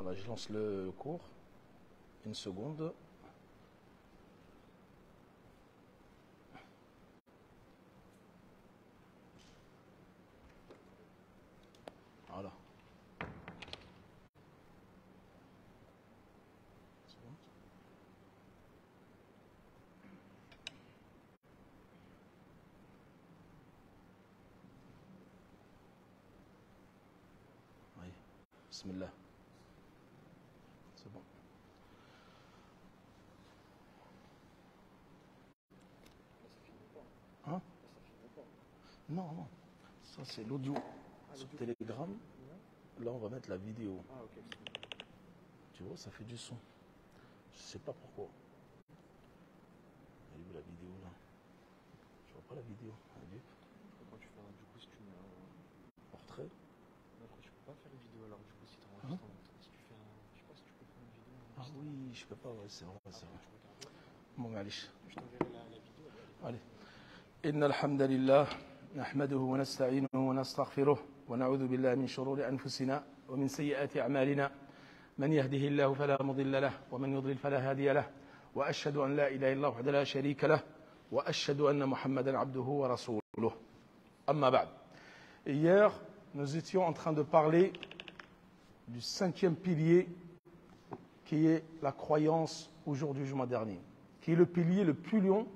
Voilà, je lance le cours. Une seconde. Voilà. Oui. Bismillah. C'est bon. Hein? Non, non. Ça, c'est l'audio. Sur Telegram. Là, on va mettre la vidéo. Ah, ok. Tu vois, ça fait du son. Je sais pas pourquoi. Elle est où la vidéo là? Je vois pas la vidéo. Comment tu fais du coup si tu mets un Portrait. Non, tu peux pas faire une vidéo alors du coup si tu enregistres si tu fais un. Je sais pas si tu peux faire une vidéo. Ah oui, je peux pas, ouais, c'est vrai, c'est vrai. Tu regardes. Bon, معليش. Je t'enverrai la vidéo. Allez. إن الحمد لله نحمده ونستعينه ونستغفره ونعوذ بالله من شرور أنفسنا ومن سيئات أعمالنا من يهده الله فلا مضل له ومن يضلل فلا هادي له وأشهد أن لا إله إلا الله وحده لا شريك له وأشهد أن محمدا عبده ورسوله أما بعد. Hier, nous étions en train de parler du 5e pilier qui est la croyance au jour du jugement dernier, qui est le pilier le plus long,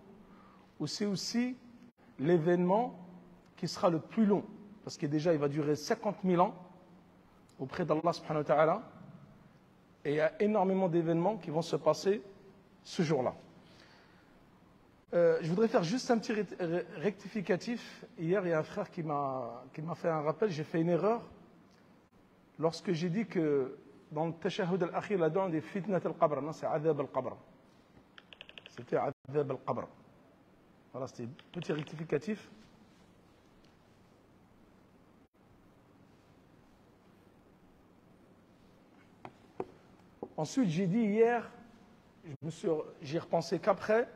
ou c'est aussi l'événement qui sera le plus long, parce que déjà il va durer 50 000 ans auprès d'Allah subhanahu wa ta'ala, et il y a énormément d'événements qui vont se passer ce jour-là. Je voudrais faire juste un petit rectificatif. Hier, il y a un frère qui m'a fait un rappel, j'ai fait une erreur lorsque j'ai dit que dans le tashahhud al-akhir, là-dedans, on dit fitnat al-qabr, non, c'est adhab al-qabr. C'était adhab al-qabr. Voilà, c'était un petit rectificatif. Ensuite, j'ai dit hier, j'ai repensé qu'après,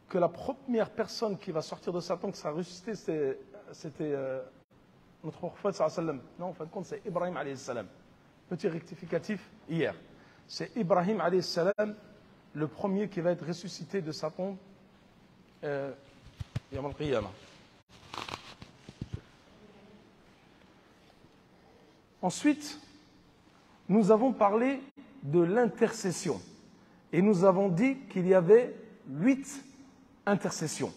que la première personne qui va sortir de sa tombe, qui sera ressuscitée, c'était notre prophète sallallahu alayhi wa sallam. Non, en fin de compte, c'est Ibrahim alayhi salam. Petit rectificatif hier. C'est Ibrahim alayhi salam, le premier qui va être ressuscité de sa tombe. Yawm al-Qiyamah. Ensuite, nous avons parlé de l'intercession. Et nous avons dit qu'il y avait 8 intercessions.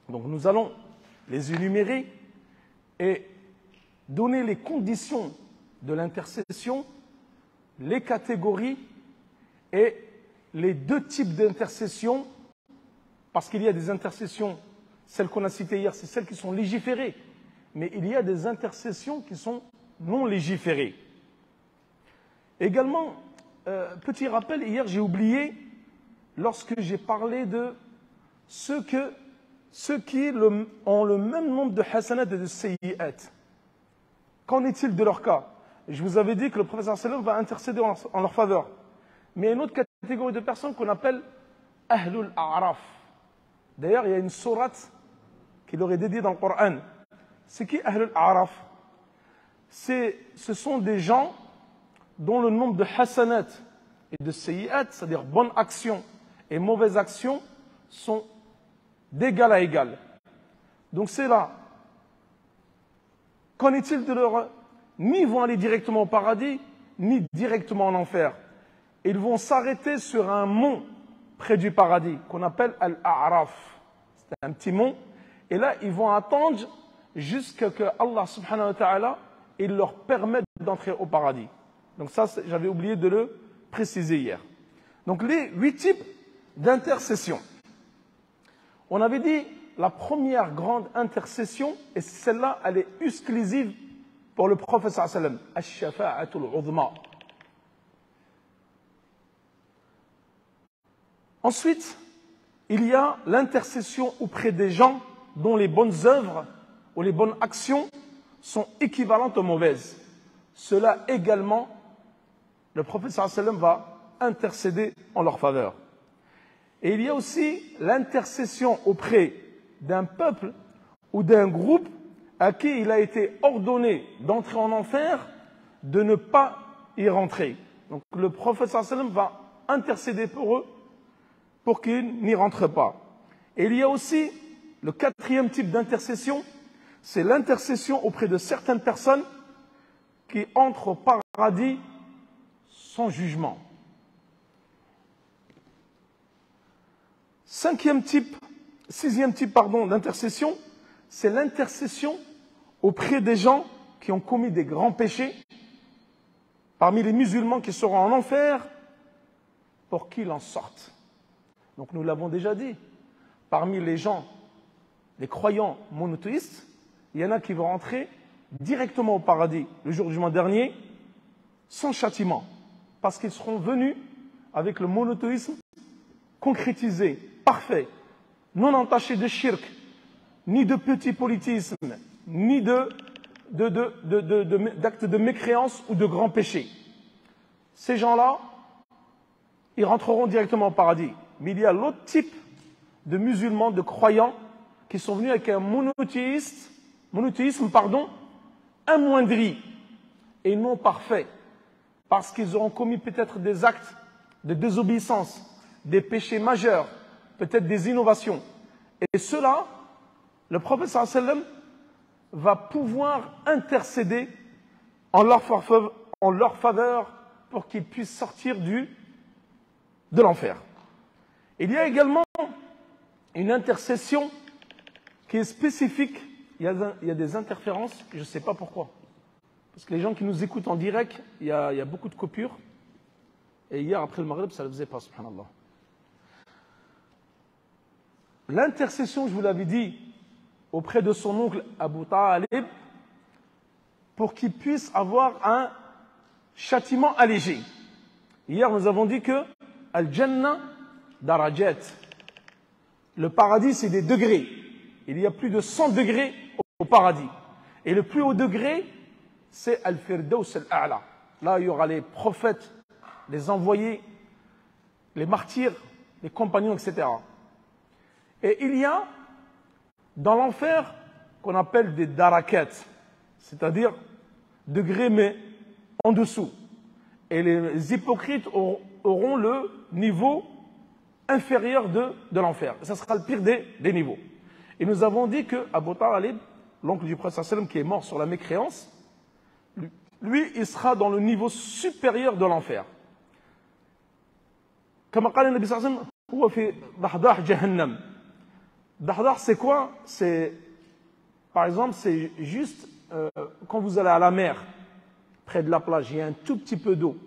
Donc nous allons les énumérer et donner les conditions de l'intercession, les catégories et les 2 types d'intercession. Parce qu'il y a des intercessions, celles qu'on a citées hier, c'est celles qui sont légiférées. Mais il y a des intercessions qui sont non légiférées. Également, petit rappel, hier j'ai oublié, lorsque j'ai parlé de ceux qui ont le même nombre de hasanat et de sayyi'at. Qu'en est-il de leur cas? Je vous avais dit que le prophète sallallahu va intercéder en leur faveur. Mais il y a une autre catégorie de personnes qu'on appelle Ahlul A'raf. D'ailleurs, il y a une sourate qui leur est dédiée dans le Coran. C'est qui Ahlul A'raf? Ce sont des gens dont le nombre de hasanat et de sayyi'at, c'est-à-dire bonnes actions et mauvaises actions, sont d'égal à égal. Donc c'est là. Qu'en est-il de leur... Ni ils vont aller directement au paradis, ni directement en enfer. Ils vont s'arrêter sur un mont près du paradis, qu'on appelle Al-A'raf. C'est un petit mont. Et là, ils vont attendre jusqu'à ce que Allah subhanahu wa ta'ala il leur permette d'entrer au paradis. Donc ça, j'avais oublié de le préciser hier. Donc les 8 types d'intercession. On avait dit la première grande intercession, et celle-là, elle est exclusive pour le prophète sallallahu alayhi wa sallam. Ash-shafa'atul uzma. Ensuite, il y a l'intercession auprès des gens dont les bonnes œuvres ou les bonnes actions sont équivalentes aux mauvaises. Cela également, le prophète sallallahu alayhi wa sallam va intercéder en leur faveur. Et il y a aussi l'intercession auprès d'un peuple ou d'un groupe à qui il a été ordonné d'entrer en enfer, de ne pas y rentrer. Donc le prophète sallam va intercéder pour eux pour qu'ils n'y rentrent pas. Et il y a aussi le quatrième type d'intercession, c'est l'intercession auprès de certaines personnes qui entrent au paradis sans jugement. Sixième type d'intercession, c'est l'intercession auprès des gens qui ont commis des grands péchés, parmi les musulmans qui seront en enfer, pour qu'ils en sortent. Donc nous l'avons déjà dit, parmi les gens, les croyants monothéistes, il y en a qui vont rentrer directement au paradis le jour du jugement dernier, sans châtiment, parce qu'ils seront venus avec le monothéisme concrétisé, parfait, non entaché de shirk, ni de petit politisme, ni d'actes de mécréance ou de grands péchés. Ces gens-là, ils rentreront directement au paradis. Mais il y a l'autre type de musulmans, de croyants, qui sont venus avec un monothéisme, amoindri et non parfait, parce qu'ils auront commis peut-être des actes de désobéissance, des péchés majeurs, peut-être des innovations. Et cela, le prophète sallallahu alayhi wa sallam va pouvoir intercéder en leur faveur pour qu'ils puissent sortir de l'enfer. Il y a également une intercession qui est spécifique. Il y a des interférences, je ne sais pas pourquoi. Parce que les gens qui nous écoutent en direct, il y a beaucoup de coupures. Et hier, après le Maghreb, ça ne le faisait pas, subhanallah. L'intercession, je vous l'avais dit, auprès de son oncle Abu Talib, pour qu'il puisse avoir un châtiment allégé. Hier, nous avons dit que Al-Jannah Darajat. Le paradis, c'est des degrés. Il y a plus de 100 degrés au paradis. Et le plus haut degré, c'est Al-Firdaus Al-A'la. Là, il y aura les prophètes, les envoyés, les martyrs, les compagnons, etc. Et il y a dans l'enfer qu'on appelle des darakats, c'est-à-dire degrés mais en dessous. Et les hypocrites auront le niveau inférieur de l'enfer. Ça sera le pire des niveaux. Et nous avons dit que Abu Talib, l'oncle du prophète sallam qui est mort sur la mécréance, lui, il sera dans le niveau supérieur de l'enfer. Comme قال النبي صلى الله عليه وسلم هو في ضحضاح جهنم. Dahdah, c'est quoi? C'est, par exemple, c'est juste quand vous allez à la mer, près de la plage, il y a un tout petit peu d'eau.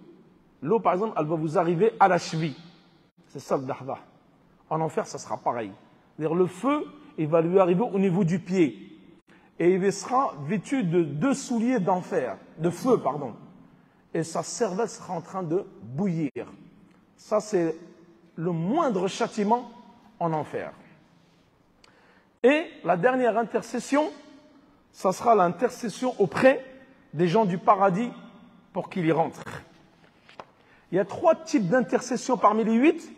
L'eau, par exemple, elle va vous arriver à la cheville. C'est ça le dahdah. En enfer, ça sera pareil. C'est-à-dire le feu, il va lui arriver au niveau du pied. Et il sera vêtu de 2 souliers d'enfer, de feu, pardon. Et sa cervelle sera en train de bouillir. Ça, c'est le moindre châtiment en enfer. Et la dernière intercession, ça sera l'intercession auprès des gens du paradis pour qu'ils y rentrent. Il y a 3 types d'intercession parmi les 8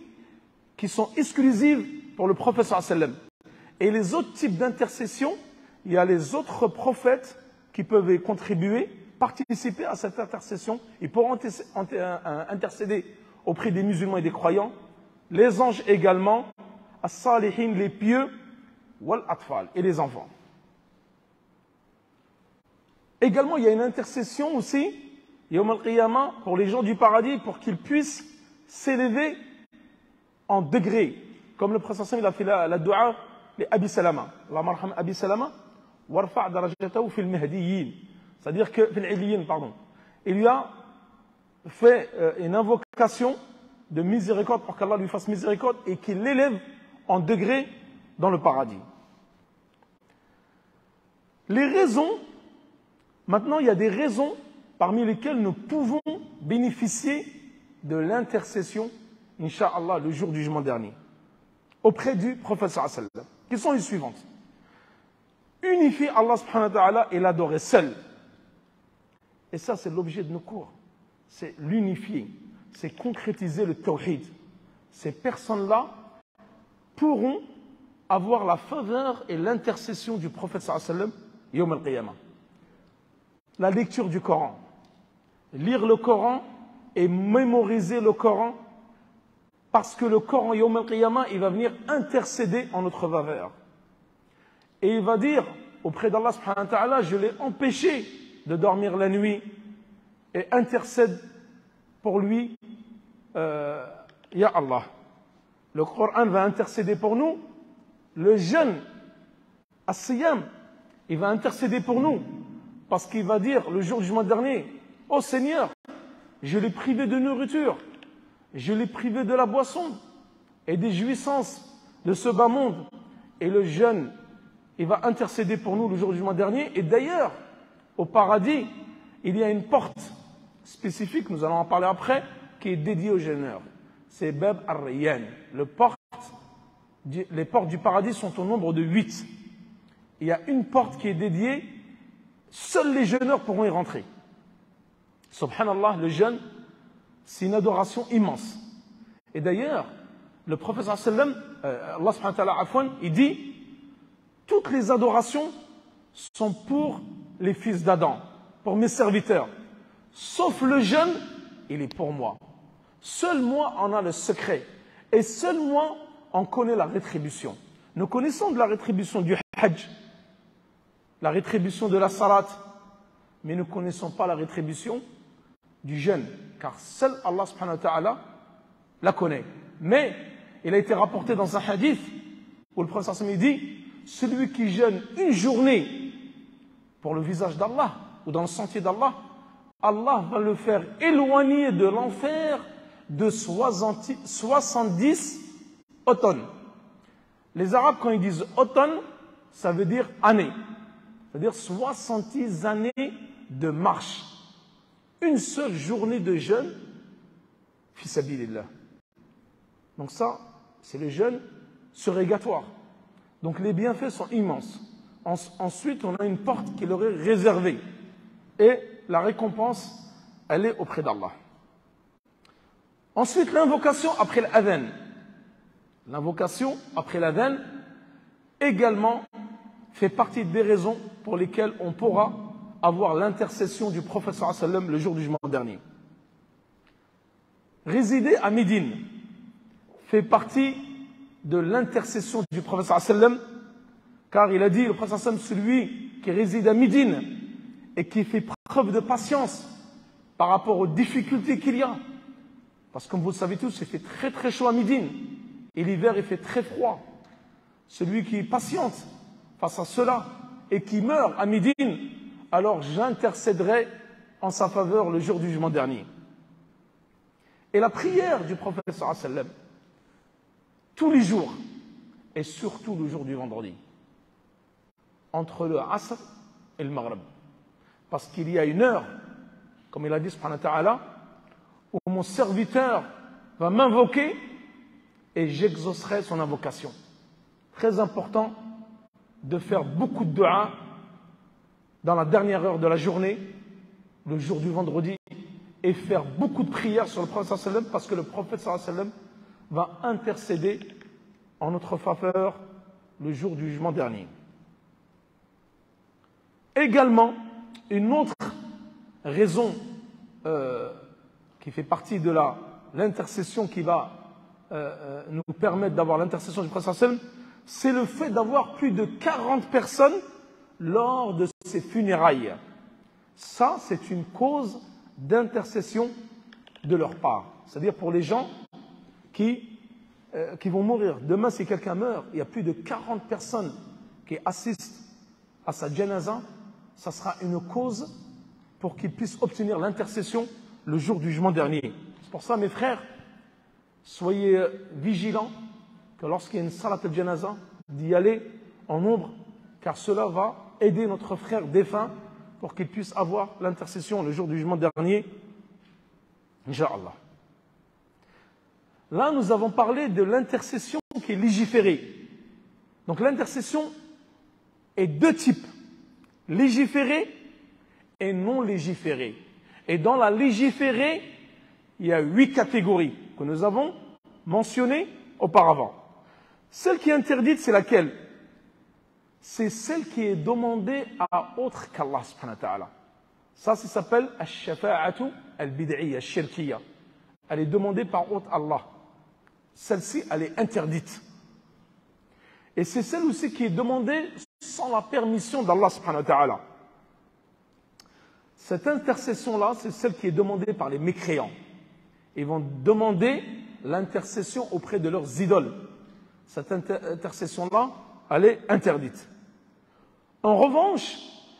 qui sont exclusives pour le prophète sallallahu alayhi wa sallam. Et les autres types d'intercession, il y a les autres prophètes qui peuvent y contribuer, participer à cette intercession. Ils pourront intercéder auprès des musulmans et des croyants, les anges également, as-salihin, les pieux, wal-atfal, et les enfants. Également, il y a une intercession aussi, Yawm al-Qiyamah, pour les gens du paradis, pour qu'ils puissent s'élever en degrés. Comme le prophète il a fait la dua, les Abi Salama. Allahumma arham Abi Salama, warfa' darajatahu fil mahdiyin. C'est-à-dire que, fil iliyin, pardon. Il lui a fait une invocation de miséricorde pour qu'Allah lui fasse miséricorde et qu'il l'élève en degrés dans le paradis. Les raisons, maintenant il y a des raisons parmi lesquelles nous pouvons bénéficier de l'intercession, Inch'Allah, le jour du jugement dernier, auprès du prophète sallallahu alayhi wa sallam, qui sont les suivantes. Unifier Allah subhanahu wa ta'ala et l'adorer seul. Et ça, c'est l'objet de nos cours. C'est l'unifier, c'est concrétiser le tawhid. Ces personnes-là pourront avoir la faveur et l'intercession du prophète sallallahu alayhi wa sallam yawm al-qiyamah. La lecture du Coran, lire le Coran et mémoriser le Coran, parce que le Coran, Yawm al-Qiyamah, il va venir intercéder en notre faveur. Et il va dire auprès d'Allah subhanahu wa ta'ala, je l'ai empêché de dormir la nuit, et intercède pour lui, Ya Allah. Le Coran va intercéder pour nous. Le jeûne, As-Siyam, il va intercéder pour nous, parce qu'il va dire le jour du jugement dernier, ô Seigneur, je l'ai privé de nourriture, je l'ai privé de la boisson et des jouissances de ce bas monde. Et le jeûne, il va intercéder pour nous le jour du jugement dernier. Et d'ailleurs, au paradis, il y a une porte spécifique, nous allons en parler après, qui est dédiée aux jeûneurs. C'est Bab ar-Rayyan. Les portes du paradis sont au nombre de 8. Il y a une porte qui est dédiée, seuls les jeûneurs pourront y rentrer. Subhanallah, le jeûne, c'est une adoration immense. Et d'ailleurs, le prophète sallam, Allah subhanahu wa ta'ala, afwan, il dit, toutes les adorations sont pour les fils d'Adam, pour mes serviteurs. Sauf le jeûne, il est pour moi. Seul moi en a le secret. Et seul moi en connaît la rétribution. Nous connaissons de la rétribution du hajj, la rétribution de la salat, mais nous ne connaissons pas la rétribution du jeûne, car seul Allah subhanahu wa ta'ala la connaît. Mais il a été rapporté dans un hadith où le prophète sallallahu alayhi wa sallam dit, celui qui jeûne une journée pour le visage d'Allah ou dans le sentier d'Allah, Allah va le faire éloigner de l'enfer de 70 automnes. Les Arabes, quand ils disent automne, ça veut dire année. Ça veut dire 70 années de marche. Une seule journée de jeûne, fi sabilillah. Donc ça, c'est le jeûne surrégatoire. Donc les bienfaits sont immenses. Ensuite, on a une porte qui leur est réservée. Et la récompense, elle est auprès d'Allah. Ensuite, l'invocation après l'adhan. L'invocation après l'adhan également fait partie des raisons pour lesquelles on pourra avoir l'intercession du prophète sallallahu alayhi wa sallam le jour du jugement dernier. Résider à Médine fait partie de l'intercession du prophète sallallahu alayhi wa sallam, car il a dit, le prophète sallallahu alayhi wa sallam, celui qui réside à Médine et qui fait preuve de patience par rapport aux difficultés qu'il y a. Parce que comme vous le savez tous, il fait très très chaud à Médine. Et l'hiver, il fait très froid. Celui qui est patiente face à cela et qui meurt à Médine, alors j'intercéderai en sa faveur le jour du jugement dernier. Et la prière du prophète sallallahu alayhi wa sallam, tous les jours, et surtout le jour du vendredi, entre le Asr et le Maghrib. Parce qu'il y a une heure, comme il a dit subhanahu wa ta'ala, où mon serviteur va m'invoquer et j'exaucerai son invocation. Très important de faire beaucoup de dua dans la dernière heure de la journée, le jour du vendredi, et faire beaucoup de prières sur le prophète sallallahu alayhi wa sallam, parce que le prophète sallallahu alayhi wa sallam va intercéder en notre faveur le jour du jugement dernier. Également, une autre raison qui fait partie de l'intercession qui va nous permettre d'avoir l'intercession du prophète sallallahu alayhi wa sallam, c'est le fait d'avoir plus de 40 personnes lors de ses funérailles. Ça, c'est une cause d'intercession de leur part. C'est-à-dire pour les gens qui vont mourir. Demain, si quelqu'un meurt, il y a plus de 40 personnes qui assistent à sa janaza, ça sera une cause pour qu'ils puissent obtenir l'intercession le jour du jugement dernier. C'est pour ça, mes frères, soyez vigilants que lorsqu'il y a une salat al-janaza, d'y aller en nombre, car cela va aider notre frère défunt pour qu'il puisse avoir l'intercession le jour du jugement dernier, Inch'Allah. Là, nous avons parlé de l'intercession qui est légiférée. Donc l'intercession est deux types, légiférée et non légiférée. Et dans la légiférée, il y a 8 catégories que nous avons mentionnées auparavant. Celle qui est interdite, c'est laquelle? C'est celle qui est demandée à autre qu'Allah subhanahu wa ta'ala. Ça s'appelle Ash-Shafa'atu al-Bid'iyya, Shirkiyya. Elle est demandée par autre Allah. Celle-ci, elle est interdite. Et c'est celle aussi qui est demandée sans la permission d'Allah subhanahu wa ta'ala. Cette intercession-là, c'est celle qui est demandée par les mécréants. Ils vont demander l'intercession auprès de leurs idoles. Cette intercession-là, elle est interdite. En revanche,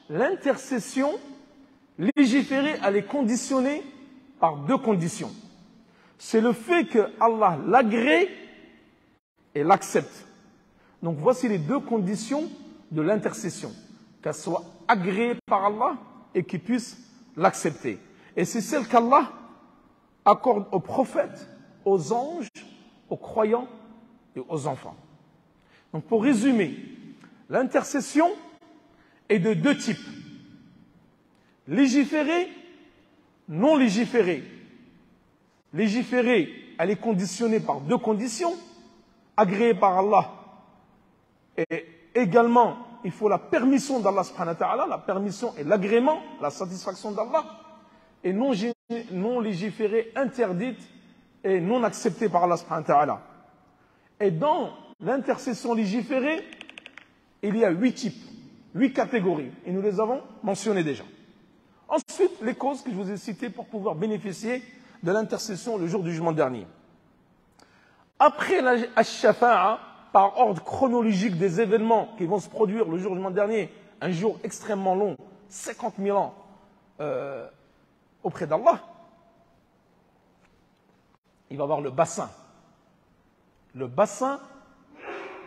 l'intercession légiférée, elle est conditionnée par deux conditions. C'est le fait que Allah l'agrée et l'accepte. Donc voici les deux conditions de l'intercession. Qu'elle soit agréée par Allah et qu'il puisse l'accepter. Et c'est celle qu'Allah accorde aux prophètes, aux anges, aux croyants et aux enfants. Donc pour résumer, l'intercession est de deux types. Légiférée, non légiférée. Légiférée, elle est conditionnée par deux conditions. Agréée par Allah. Et également, il faut la permission d'Allah subhanahu wa ta'ala, la permission et l'agrément, la satisfaction d'Allah. Et non légiférée, interdite et non acceptée par Allah subhanahu wa ta'ala. Et dans l'intercession légiférée, il y a 8 types, 8 catégories. Et nous les avons mentionnées déjà. Ensuite, les causes que je vous ai citées pour pouvoir bénéficier de l'intercession le jour du jugement dernier. Après la Shafa'a, par ordre chronologique des événements qui vont se produire le jour du jugement dernier, un jour extrêmement long, 50 000 ans auprès d'Allah, il va y avoir le bassin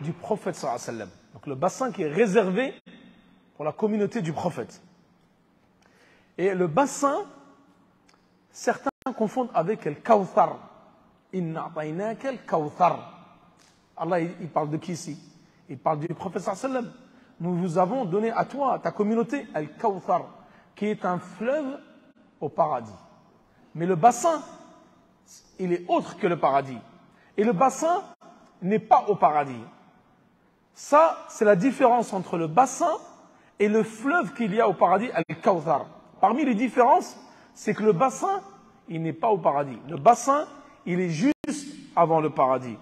du prophète sallallahu alayhi wa sallam. Donc le bassin qui est réservé pour la communauté du prophète. Et le bassin, certains confondent avec le Kawthar. Inna a'taynaka al-Kawthar. Allah, il parle de qui ici? Il parle du prophète sallallahu alayhi wa sallam. Nous vous avons donné à toi, à ta communauté, al-Kawthar, qui est un fleuve au paradis. Mais le bassin, il est autre que le paradis. Et le bassin n'est pas au paradis. Ça, c'est la différence entre le bassin et le fleuve qu'il y a au paradis, al-Kawthar. Parmi les différences, c'est que le bassin, il n'est pas au paradis. Le bassin, il est juste avant le paradis.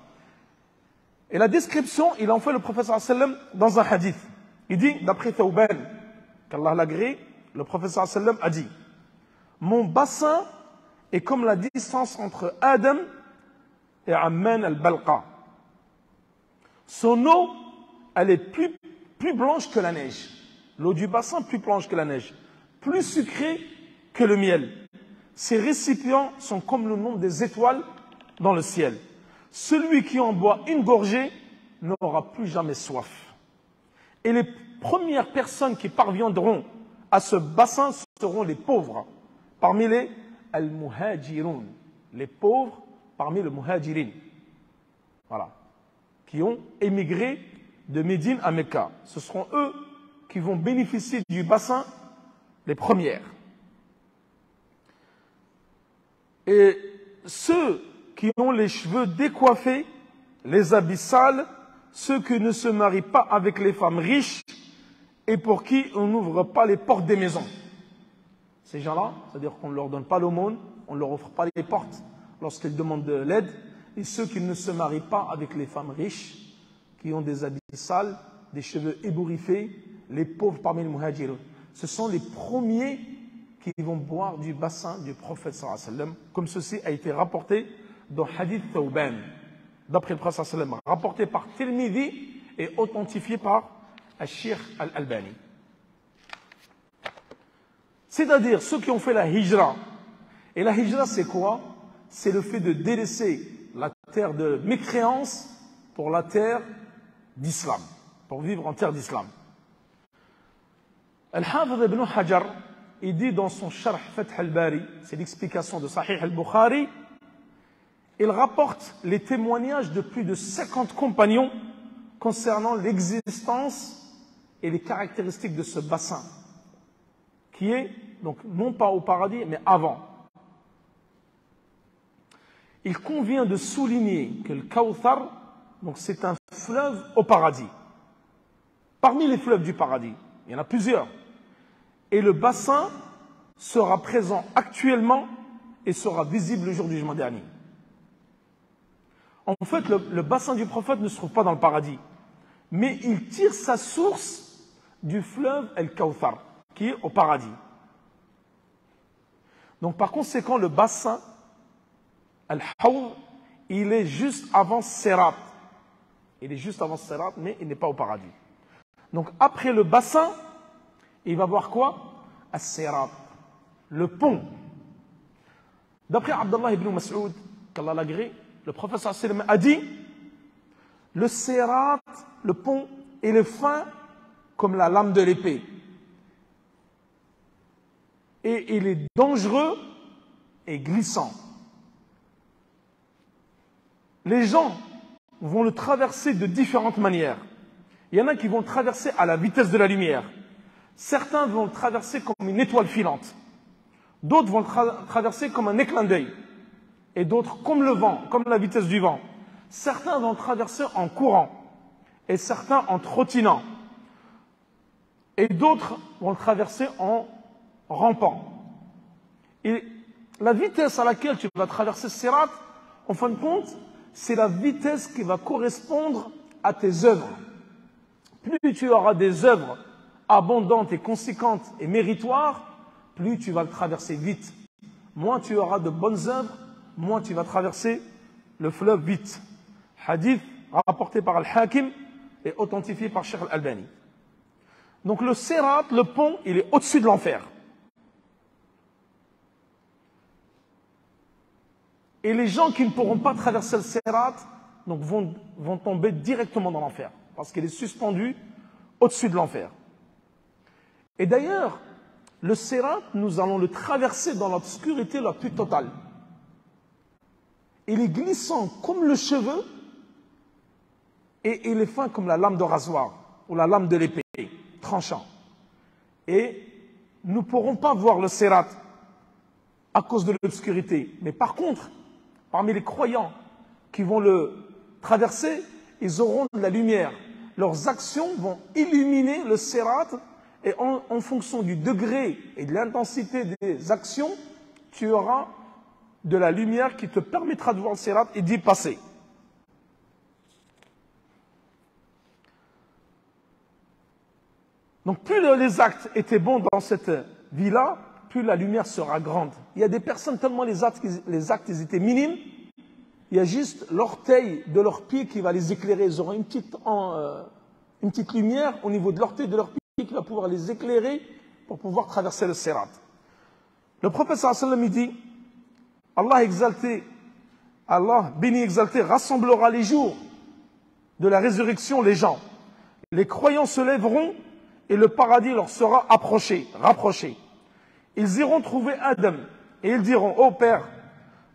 Et la description, il en fait le prophète sallallahu alayhi wa sallam dans un hadith. Il dit, d'après Thawban, qu'Allah l'agrée, le prophète sallallahu alayhi wa sallam a dit: mon bassin est comme la distance entre Adam et Amman al-Balqa. Son eau, elle est plus blanche que la neige. L'eau du bassin, plus blanche que la neige. Plus sucrée que le miel. Ces récipients sont comme le nombre des étoiles dans le ciel. Celui qui en boit une gorgée n'aura plus jamais soif. Et les premières personnes qui parviendront à ce bassin seront les pauvres. Parmi les al-muhajirun, les pauvres parmi les muhajirin. Voilà. Qui ont émigré de Médine à Mecca. Ce seront eux qui vont bénéficier du bassin les premières. Et ceux qui ont les cheveux décoiffés, les habits sales, ceux qui ne se marient pas avec les femmes riches et pour qui on n'ouvre pas les portes des maisons. Ces gens-là, c'est-à-dire qu'on ne leur donne pas l'aumône, on ne leur offre pas les portes lorsqu'ils demandent de l'aide, et ceux qui ne se marient pas avec les femmes riches, qui ont des habits sales, des cheveux ébouriffés, les pauvres parmi les muhajirun. Ce sont les premiers qui vont boire du bassin du prophète sallallahu alayhi wa sallam, comme ceci a été rapporté dans Hadith Thawban, d'après le prophète sallallahu alayhi wa sallam, rapporté par Tirmidhi et authentifié par Al-Sheikh Al-Albani. C'est-à-dire ceux qui ont fait la hijra. Et la hijra, c'est quoi? C'est le fait de délaisser la terre de mécréance pour la terre d'islam, pour vivre en terre d'islam. Al-Hafidh ibn Hajar, il dit dans son Sharh Fath al-Bari, c'est l'explication de Sahih al-Bukhari, il rapporte les témoignages de plus de 50 compagnons concernant l'existence et les caractéristiques de ce bassin, qui est donc non pas au paradis, mais avant. Il convient de souligner que le Kawthar, donc c'est un fleuve au paradis. Parmi les fleuves du paradis, il y en a plusieurs. Et le bassin sera présent actuellement et sera visible le jour du jugement dernier. En fait, le bassin du prophète ne se trouve pas dans le paradis, mais il tire sa source du fleuve El-Kawthar, qui est au paradis. Donc par conséquent, le bassin Al-Hawd, il est juste avant Sirat. Il est juste avant Sirat, mais il n'est pas au paradis. Donc après le bassin, il va voir quoi? As-Sirat, le pont. D'après Abdallah ibn Mas'ud, qu'Allah l'agrée, le prophète sallallahu alayhi wa sallam a dit, le Sirat, le pont, il est fin comme la lame de l'épée. Et il est dangereux et glissant. Les gens vont le traverser de différentes manières. Il y en a qui vont le traverser à la vitesse de la lumière. Certains vont le traverser comme une étoile filante. D'autres vont le traverser comme un éclat d'œil. Et d'autres comme le vent, comme la vitesse du vent. Certains vont le traverser en courant. Et certains en trottinant. Et d'autres vont le traverser en rampant. Et la vitesse à laquelle tu vas traverser ce Sirat, en fin de compte, c'est la vitesse qui va correspondre à tes œuvres. Plus tu auras des œuvres abondantes et conséquentes et méritoires, plus tu vas le traverser vite. Moins tu auras de bonnes œuvres, moins tu vas traverser le fleuve vite. Hadith rapporté par Al-Hakim et authentifié par Cheikh Al-Albani. Donc le Sirat, le pont, il est au-dessus de l'enfer. Et les gens qui ne pourront pas traverser le Sirat donc vont tomber directement dans l'enfer. Parce qu'il est suspendu au-dessus de l'enfer. Et d'ailleurs, le Sirat, nous allons le traverser dans l'obscurité la plus totale. Il est glissant comme le cheveu et il est fin comme la lame de rasoir ou la lame de l'épée, tranchant. Et nous ne pourrons pas voir le Sirat à cause de l'obscurité. Mais par contre, parmi les croyants qui vont le traverser, ils auront de la lumière. Leurs actions vont illuminer le Sirat et en fonction du degré et de l'intensité des actions, tu auras de la lumière qui te permettra de voir le Sirat et d'y passer. Donc plus les actes étaient bons dans cette vie-là, plus la lumière sera grande. Il y a des personnes, tellement les actes ils étaient minimes, il y a juste l'orteil de leur pied qui va les éclairer. Ils auront une petite lumière au niveau de l'orteil de leur pied qui va pouvoir les éclairer pour pouvoir traverser le Sirat. Le prophète sallallahu alayhi wa sallam dit, Allah exalté, Allah béni exalté rassemblera les jours de la résurrection les gens. Les croyants se lèveront et le paradis leur sera rapproché. Ils iront trouver Adam et ils diront, ô Père,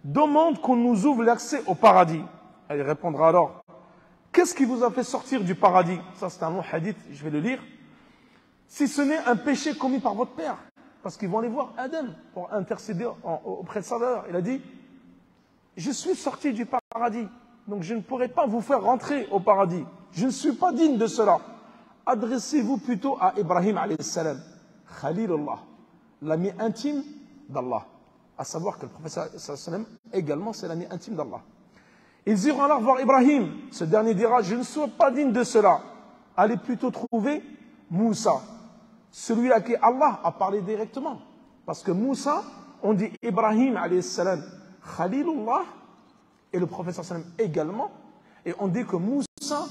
demande qu'on nous ouvre l'accès au paradis. Elle répondra alors, qu'est-ce qui vous a fait sortir du paradis? Ça c'est un long hadith, je vais le lire. Si ce n'est un péché commis par votre père. Parce qu'ils vont aller voir Adam pour intercéder auprès de sa mère. Il a dit, je suis sorti du paradis, donc je ne pourrai pas vous faire rentrer au paradis. Je ne suis pas digne de cela. Adressez-vous plutôt à Ibrahim alayhi salam, Khalilullah, l'ami intime d'Allah. À savoir que le prophète sallallahu alayhi wa sallam également c'est l'ami intime d'Allah. Ils iront alors voir Ibrahim. Ce dernier dira, je ne suis pas digne de cela. Allez plutôt trouver Moussa, celui à qui Allah a parlé directement. Parce que Moussa, on dit Ibrahim alayhi salam, Khalilullah, et le prophète sallallahu alayhi wa sallam également. Et on dit que Moussa,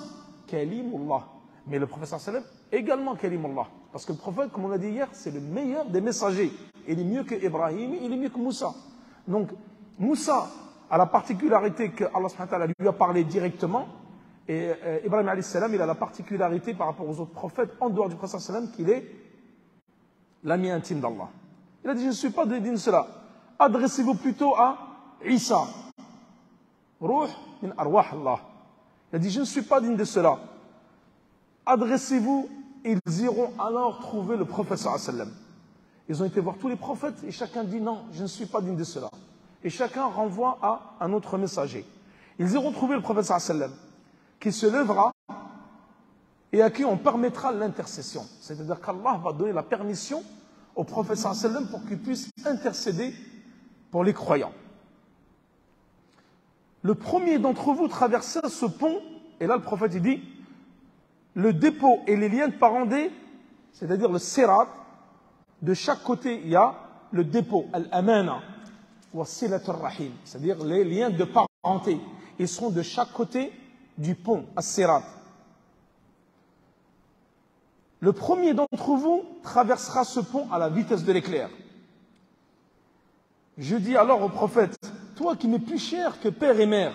Kalimullah. Mais le prophète sallallahu alayhi wa sallam également Kalimullah. Parce que le prophète, comme on l'a dit hier, c'est le meilleur des messagers. Il est mieux que Ibrahim, il est mieux que Moussa. Donc, Moussa a la particularité que Allah subhanahu wa ta'ala lui a parlé directement. Et Ibrahim alayhi salam, il a la particularité par rapport aux autres prophètes, en dehors du prophète sallallahu alayhi wa sallam, qu'il est l'ami intime d'Allah. Il a dit, je ne suis pas digne de cela. Adressez-vous plutôt à Isa. Ruh min arwah Allah. Il a dit, je ne suis pas digne de cela. Adressez-vous, ils iront alors trouver le prophète sallallahu alayhi wa sallam. Ils ont été voir tous les prophètes et chacun dit non, je ne suis pas digne de cela. Et chacun renvoie à un autre messager. Ils iront trouver le prophète sallallahu alayhi wa sallam, qui se lèvera et à qui on permettra l'intercession. C'est-à-dire qu'Allah va donner la permission au prophète sallallahu alayhi wa sallam pour qu'il puisse intercéder pour les croyants. Le premier d'entre vous traversa ce pont, et là le prophète il dit, le dépôt et les liens de parenté, c'est-à-dire le sirat, de chaque côté il y a le dépôt, al-amana, wa silat al-rahim, c'est-à-dire les liens de parenté. Ils seront de chaque côté du pont, as-sirat. Le premier d'entre vous traversera ce pont à la vitesse de l'éclair. Je dis alors au prophète, toi qui m'es plus cher que père et mère,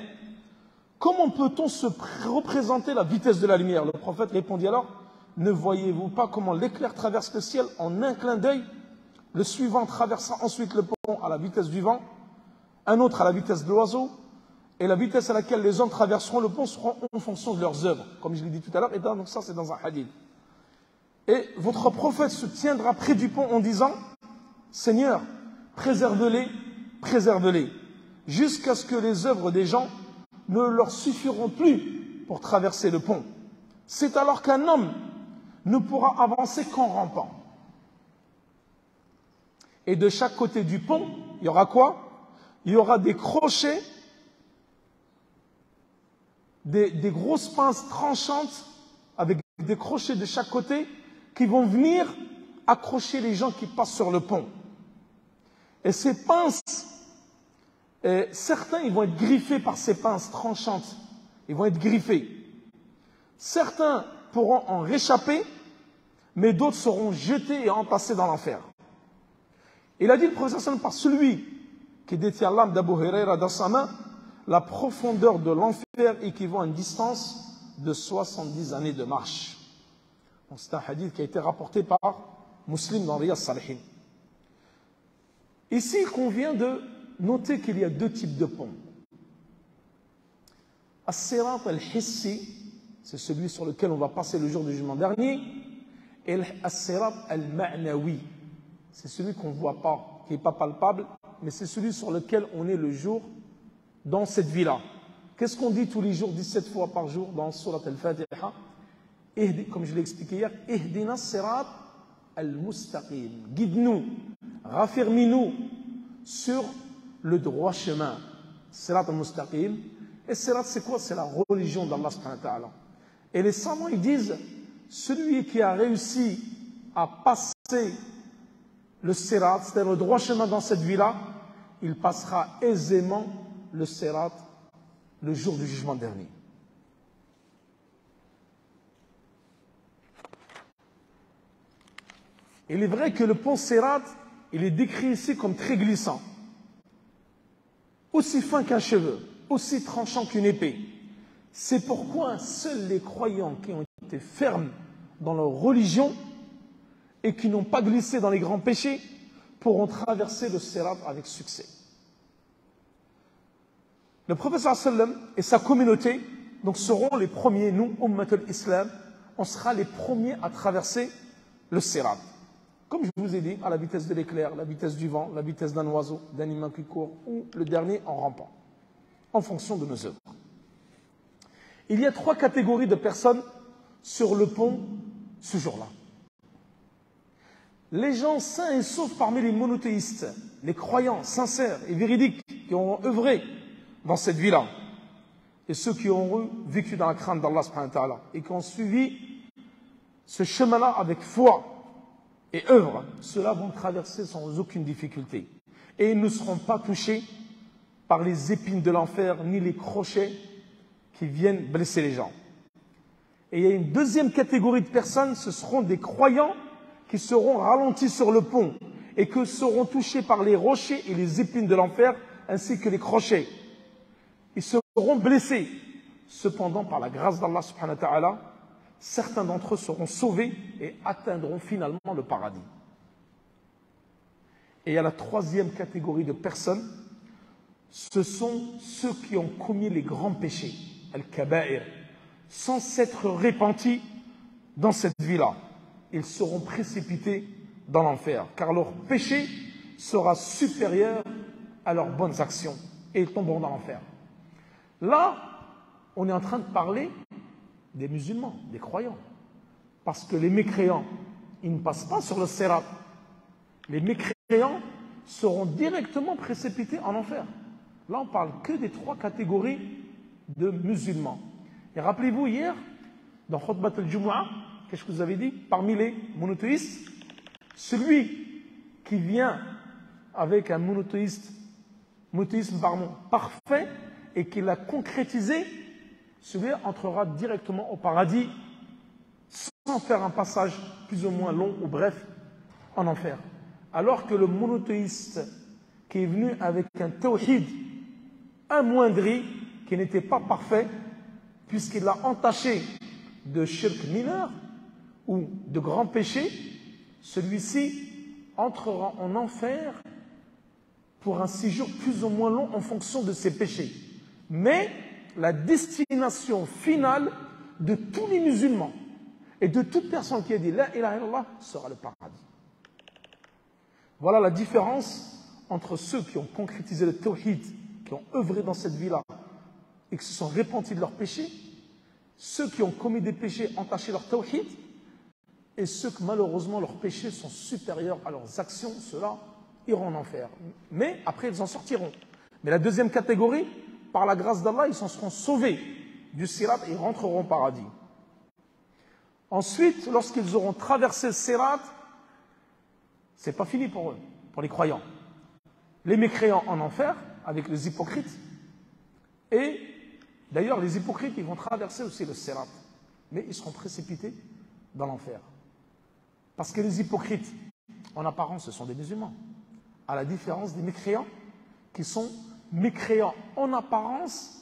comment peut-on se représenter la vitesse de la lumière? Le prophète répondit alors, ne voyez-vous pas comment l'éclair traverse le ciel en un clin d'œil? Le suivant traversera ensuite le pont à la vitesse du vent, un autre à la vitesse de l'oiseau, et la vitesse à laquelle les hommes traverseront le pont sera en fonction de leurs œuvres, comme je l'ai dit tout à l'heure, et donc ça c'est dans un hadith. Et votre prophète se tiendra près du pont en disant, Seigneur, préserve-les, préserve-les, jusqu'à ce que les œuvres des gens ne leur suffiront plus pour traverser le pont. C'est alors qu'un homme ne pourra avancer qu'en rampant. Et de chaque côté du pont, il y aura quoi? Il y aura des crochets, des grosses pinces tranchantes, avec des crochets de chaque côté, qui vont venir accrocher les gens qui passent sur le pont. Et ces pinces, certains ils vont être griffés par ces pinces tranchantes. Ils vont être griffés. Certains pourront en réchapper, mais d'autres seront jetés et entassés dans l'enfer. Il a dit le prophète sallallahu alayhi wa sallam, par celui qui détient l'âme d'Abu Huraira dans sa main, la profondeur de l'enfer équivaut à une distance de 70 années de marche. C'est un hadith qui a été rapporté par Muslim dans Riyad Salihin. Ici, il convient de noter qu'il y a deux types de ponts. As-sirat al-hissi, c'est celui sur lequel on va passer le jour du jugement dernier, et as-sirat al-ma'nawi, c'est celui qu'on ne voit pas, qui n'est pas palpable, mais c'est celui sur lequel on est le jour dans cette vie-là. Qu'est-ce qu'on dit tous les jours, 17 fois par jour dans Surat al-Fatiha? Comme je l'ai expliqué hier, Ihdina sirat al-mustaqim. Guide-nous, raffermis-nous sur le droit chemin. Sirat al-mustaqim. Et sirat, c'est quoi? C'est la religion d'Allah subhanahu wa ta'ala. Et les savants, ils disent, celui qui a réussi à passer le sirat, c'est-à-dire le droit chemin dans cette vie-là, il passera aisément le sirat le jour du jugement dernier. Il est vrai que le pont Sirat, il est décrit ici comme très glissant. Aussi fin qu'un cheveu, aussi tranchant qu'une épée. C'est pourquoi seuls les croyants qui ont été fermes dans leur religion et qui n'ont pas glissé dans les grands péchés pourront traverser le Sirat avec succès. Le prophète sallallahu alayhi wa sallam et sa communauté donc seront les premiers, nous, Ummat al-Islam, on sera les premiers à traverser le Sirat. Comme je vous ai dit, à la vitesse de l'éclair, la vitesse du vent, la vitesse d'un oiseau, d'un animal qui court, ou le dernier en rampant, en fonction de nos œuvres. Il y a 3 catégories de personnes sur le pont ce jour-là. Les gens sains et saufs parmi les monothéistes, les croyants sincères et véridiques qui ont œuvré dans cette vie-là, et ceux qui ont vécu dans la crainte d'Allah subhanahu wa ta'ala et qui ont suivi ce chemin-là avec foi et œuvre, ceux-là vont traverser sans aucune difficulté. Et ils ne seront pas touchés par les épines de l'enfer, ni les crochets qui viennent blesser les gens. Et il y a une deuxième catégorie de personnes, ce seront des croyants qui seront ralentis sur le pont et que seront touchés par les rochers et les épines de l'enfer, ainsi que les crochets. Ils seront blessés. Cependant, par la grâce d'Allah subhanahu wa ta'ala, certains d'entre eux seront sauvés et atteindront finalement le paradis. Et il y a la troisième catégorie de personnes, ce sont ceux qui ont commis les grands péchés, al-kaba'ir, sans s'être repentis dans cette vie-là. Ils seront précipités dans l'enfer, car leur péché sera supérieur à leurs bonnes actions, et ils tomberont dans l'enfer. Là, on est en train de parler des musulmans, des croyants. Parce que les mécréants, ils ne passent pas sur le sirat. Les mécréants seront directement précipités en enfer. Là, on ne parle que des 3 catégories de musulmans. Et rappelez-vous, hier, dans Khutbat al-Jumu'ah, qu'est-ce que vous avez dit? Parmi les monothéistes, celui qui vient avec un monothéisme parfait et qui l'a concrétisé, celui-là entrera directement au paradis sans faire un passage plus ou moins long ou bref en enfer. Alors que le monothéiste qui est venu avec un tawhid amoindri, qui n'était pas parfait, puisqu'il l'a entaché de shirk mineur ou de grands péchés, celui-ci entrera en enfer pour un séjour plus ou moins long en fonction de ses péchés. Mais la destination finale de tous les musulmans et de toute personne qui a dit La ilaha illallah sera le paradis. Voilà la différence entre ceux qui ont concrétisé le tawhid, qui ont œuvré dans cette vie-là et qui se sont repentis de leurs péchés, ceux qui ont commis des péchés, entaché leur tawhid, et ceux que malheureusement leurs péchés sont supérieurs à leurs actions, ceux-là iront en enfer. Mais après ils en sortiront. Mais la deuxième catégorie, par la grâce d'Allah, ils s'en seront sauvés du sirat et ils rentreront au paradis. Ensuite, lorsqu'ils auront traversé le sirat, c'est pas fini pour eux, pour les croyants. Les mécréants en enfer, avec les hypocrites, et d'ailleurs les hypocrites, ils vont traverser aussi le sirat, mais ils seront précipités dans l'enfer. Parce que les hypocrites, en apparence, ce sont des musulmans, à la différence des mécréants, qui sont mécréants en apparence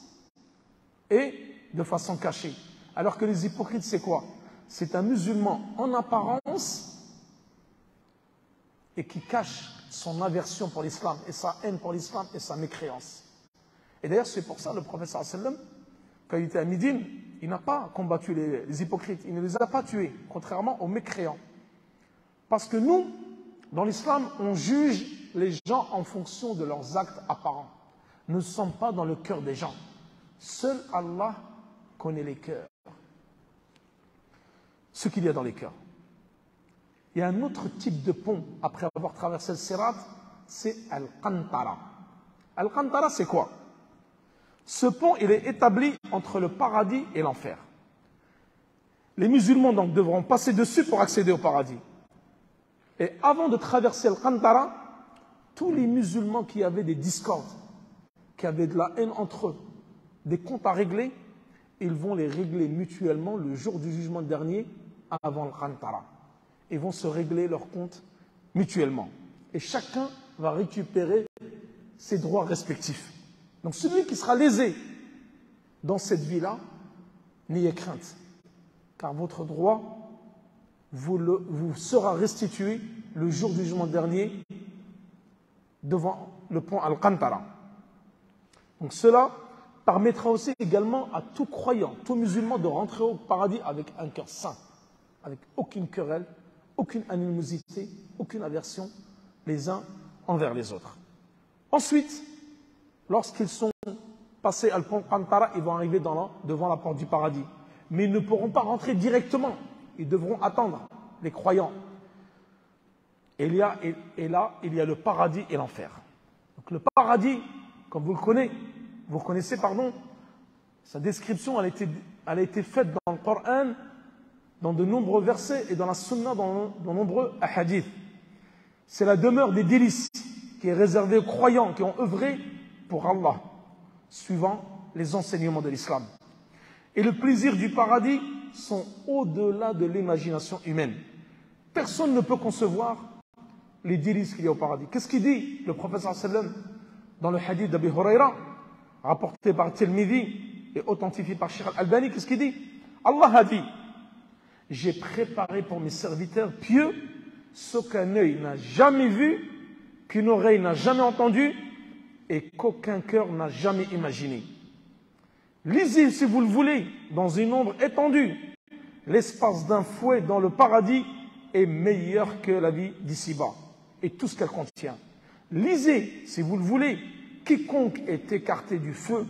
et de façon cachée. Alors que les hypocrites, c'est quoi? C'est un musulman en apparence et qui cache son aversion pour l'islam et sa haine pour l'islam et sa mécréance. Et d'ailleurs, c'est pour ça le prophète sallallahu alayhi wa sallam, quand il était à Médine, il n'a pas combattu les hypocrites, il ne les a pas tués, contrairement aux mécréants. Parce que nous, dans l'islam, on juge les gens en fonction de leurs actes apparents. Nous ne sommes pas dans le cœur des gens. Seul Allah connaît les cœurs. Ce qu'il y a dans les cœurs. Il y a un autre type de pont, après avoir traversé le sirat, c'est Al-Qantara. Al-Qantara, c'est quoi? Ce pont, il est établi entre le paradis et l'enfer. Les musulmans, donc, devront passer dessus pour accéder au paradis. Et avant de traverser Al-Qantara, tous les musulmans qui avaient des discordes, qui avaient de la haine entre eux, des comptes à régler, ils vont les régler mutuellement le jour du jugement dernier avant Al-Qantara. Ils vont se régler leurs comptes mutuellement. Et chacun va récupérer ses droits respectifs. Donc celui qui sera lésé dans cette vie-là, n'ayez crainte. Car votre droit vous sera restitué le jour du jugement dernier devant le pont Al-Qantara. Donc cela permettra aussi également à tout croyant, tout musulman de rentrer au paradis avec un cœur saint, avec aucune querelle, aucune animosité, aucune aversion les uns envers les autres. Ensuite, lorsqu'ils sont passés à Al-Qantara, ils vont arriver devant la porte du paradis. Mais ils ne pourront pas rentrer directement. Ils devront attendre, les croyants. Et là, il y a le paradis et l'enfer. Donc le paradis, comme vous connaissez, sa description, elle a été faite dans le Coran, dans de nombreux versets et dans la Sunna, dans de nombreux hadiths. C'est la demeure des délices qui est réservée aux croyants qui ont œuvré pour Allah, suivant les enseignements de l'islam. Et le plaisir du paradis sont au-delà de l'imagination humaine. Personne ne peut concevoir les délices qu'il y a au paradis. Qu'est-ce qu'il dit le prophète sallallahu alayhi wa sallam dans le hadith d'Abi Huraira, rapporté par Tirmidhi et authentifié par Sheikh Al-Albani? Qu'est-ce qu'il dit? Allah a dit: j'ai préparé pour mes serviteurs pieux ce qu'un œil n'a jamais vu, qu'une oreille n'a jamais entendu et qu'aucun cœur n'a jamais imaginé. Lisez, si vous le voulez, dans une ombre étendue. L'espace d'un fouet dans le paradis est meilleur que la vie d'ici-bas et tout ce qu'elle contient. Lisez, si vous le voulez, quiconque est écarté du feu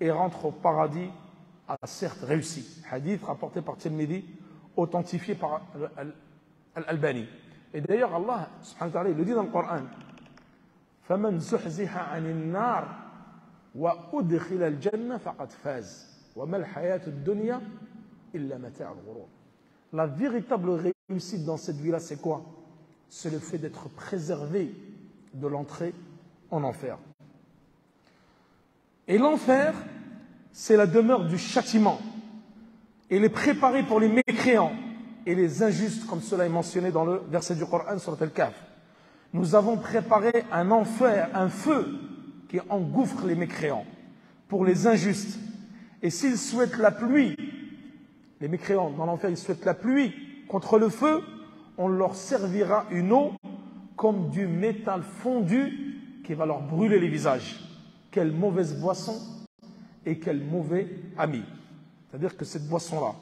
et rentre au paradis a certes réussi. Hadith rapporté par Tirmidhi, authentifié par Al-Albani. Et d'ailleurs, Allah, subhanahu wa ta'ala, il le dit dans le Coran, فَمَنْ زُحْزِحَ عَنِ النَّارِ وَأُدْخِلَ الْجَنَّةَ فَقَدْ فَازَ وَمَا الْحَيَاةُ الدُّنْيَا إِلَّا مَتَاعُ الْغُرُورِ. La véritable réussite dans cette vie-là, c'est quoi? C'est le fait d'être préservé de l'entrée en enfer. Et l'enfer, c'est la demeure du châtiment. Il est préparé pour les mécréants et les injustes, comme cela est mentionné dans le verset du Coran sur Al-Kahf. Nous avons préparé un enfer, un feu qui engouffre les mécréants pour les injustes. Et s'ils souhaitent la pluie, les mécréants dans l'enfer, ils souhaitent la pluie contre le feu, on leur servira une eau comme du métal fondu qui va leur brûler les visages. Quelle mauvaise boisson et quel mauvais ami. C'est-à-dire que cette boisson-là.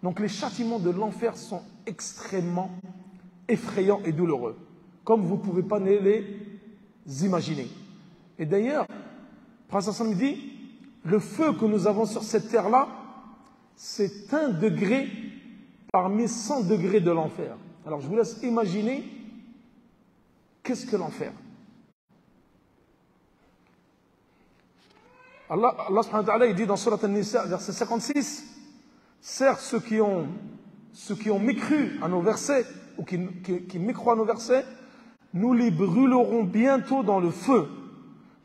Donc les châtiments de l'enfer sont extrêmement effrayants et douloureux, comme vous ne pouvez pas les imaginer. Et d'ailleurs, le Prophète sallallahu alayhi wa sallam dit, le feu que nous avons sur cette terre-là, c'est 1 degré parmi 100 degrés de l'enfer. Alors je vous laisse imaginer qu'est-ce que l'enfer. Allah subhanahu wa ta'ala, il dit dans Surat An-Nisa, verset 56, certes ceux qui ont mécru à nos versets, ou qui mécroient à nos versets, nous les brûlerons bientôt dans le feu.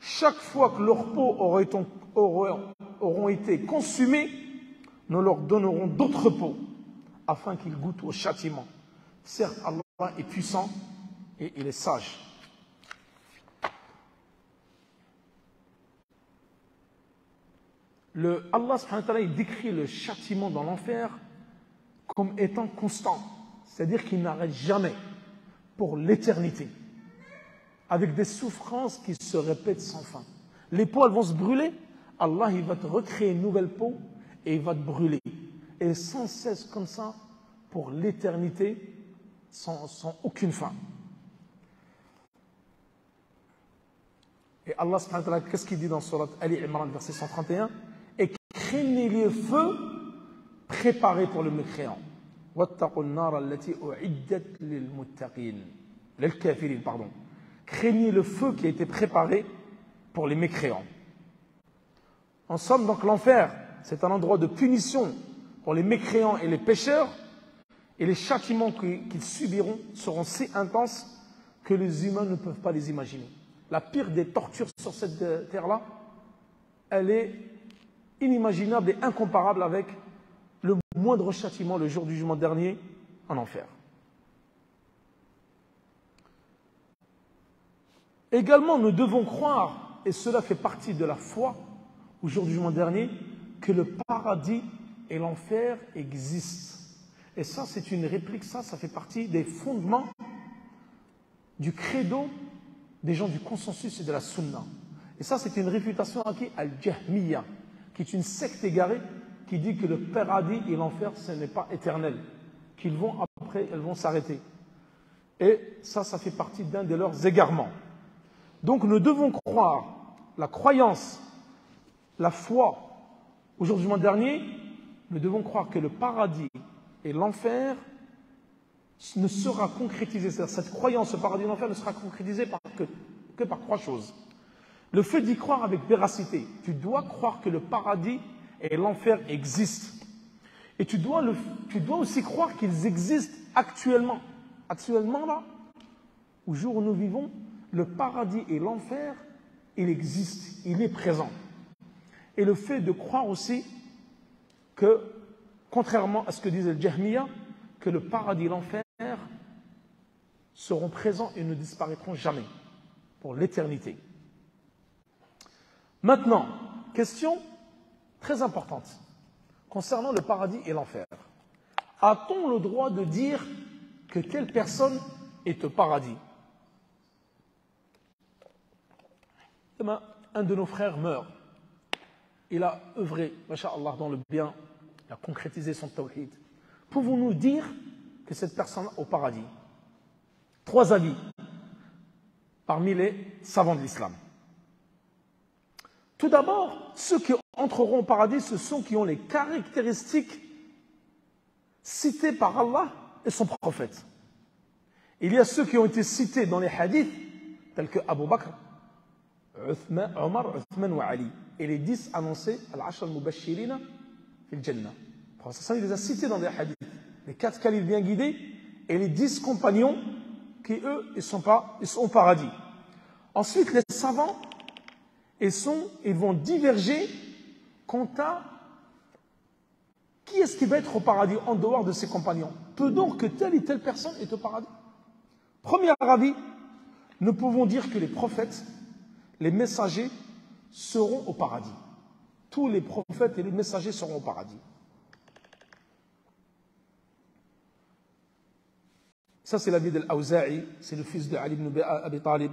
Chaque fois que leurs peaux auront été consumées, nous leur donnerons d'autres peaux, afin qu'ils goûtent au châtiment. Certes, Allah est puissant et il est sage. Allah subhanahu wa ta'ala, il décrit le châtiment dans l'enfer comme étant constant, c'est-à-dire qu'il n'arrête jamais pour l'éternité, avec des souffrances qui se répètent sans fin. Les peaux, elles vont se brûler, Allah il va te recréer une nouvelle peau et il va te brûler. Et sans cesse comme ça, pour l'éternité, sans aucune fin. Et Allah subhanahu wa ta'ala, qu'est-ce qu'il dit dans Surat Ali Imran, verset 131? Et craignez le feu préparé pour le mécréant. Craignez le feu qui a été préparé pour les mécréants. En somme, donc l'enfer, c'est un endroit de punition pour les mécréants et les pécheurs, et les châtiments qu'ils subiront seront si intenses que les humains ne peuvent pas les imaginer. La pire des tortures sur cette terre-là, elle est inimaginable et incomparable avec le moindre châtiment le jour du jugement dernier en enfer. Également, nous devons croire, et cela fait partie de la foi, au jour du jugement dernier, que le paradis et l'enfer existent. Et ça, c'est une réplique, ça fait partie des fondements du credo des gens du consensus et de la sunna. Et ça, c'est une réfutation à qui? Al-Jahmiya, qui est une secte égarée qui dit que le paradis et l'enfer, ce n'est pas éternel, qu'ils vont après, elles vont s'arrêter. Et ça fait partie d'un de leurs égarements. Donc nous devons croire, la croyance, la foi, au jour du jugement dernier, nous devons croire que le paradis et l'enfer ne sera concrétisé. Cette croyance au paradis et l'enfer ne sera concrétisée que par 3 choses. Le fait d'y croire avec véracité. Tu dois croire que le paradis et l'enfer existent. Et tu dois aussi croire qu'ils existent actuellement. Actuellement, là, au jour où nous vivons, le paradis et l'enfer, il existe, il est présent. Et le fait de croire aussi que, contrairement à ce que disait le Jahmiya, que le paradis et l'enfer seront présents et ne disparaîtront jamais, pour l'éternité. Maintenant, question très importante concernant le paradis et l'enfer. A-t-on le droit de dire que telle personne est au paradis? Demain, un de nos frères meurt. Il a œuvré, masha'Allah, dans le bien, il a concrétisé son tawhid. Pouvons-nous dire que cette personne est au paradis? 3 avis parmi les savants de l'islam. Tout d'abord, ceux qui entreront au paradis, ce sont qui ont les caractéristiques citées par Allah et son prophète. Il y a ceux qui ont été cités dans les hadiths, tels que Abu Bakr, Omar, Uthman ou Ali. Et les 10 annoncés, Al-Ashra al-Mubashirina fil Jannah. Le prophète il les a cités dans des hadiths. Les 4 califes bien guidés et les 10 compagnons qui, eux, ils sont au paradis. Ensuite, les savants, ils vont diverger quant à qui est-ce qui va être au paradis en dehors de ses compagnons. Peut donc que telle et telle personne est au paradis? Premier avis, nous pouvons dire que les prophètes, les messagers seront au paradis. Tous les prophètes et les messagers seront au paradis. Ça, c'est l'avis d'Al-Awza'i, c'est le fils de Ali ibn Abi Talib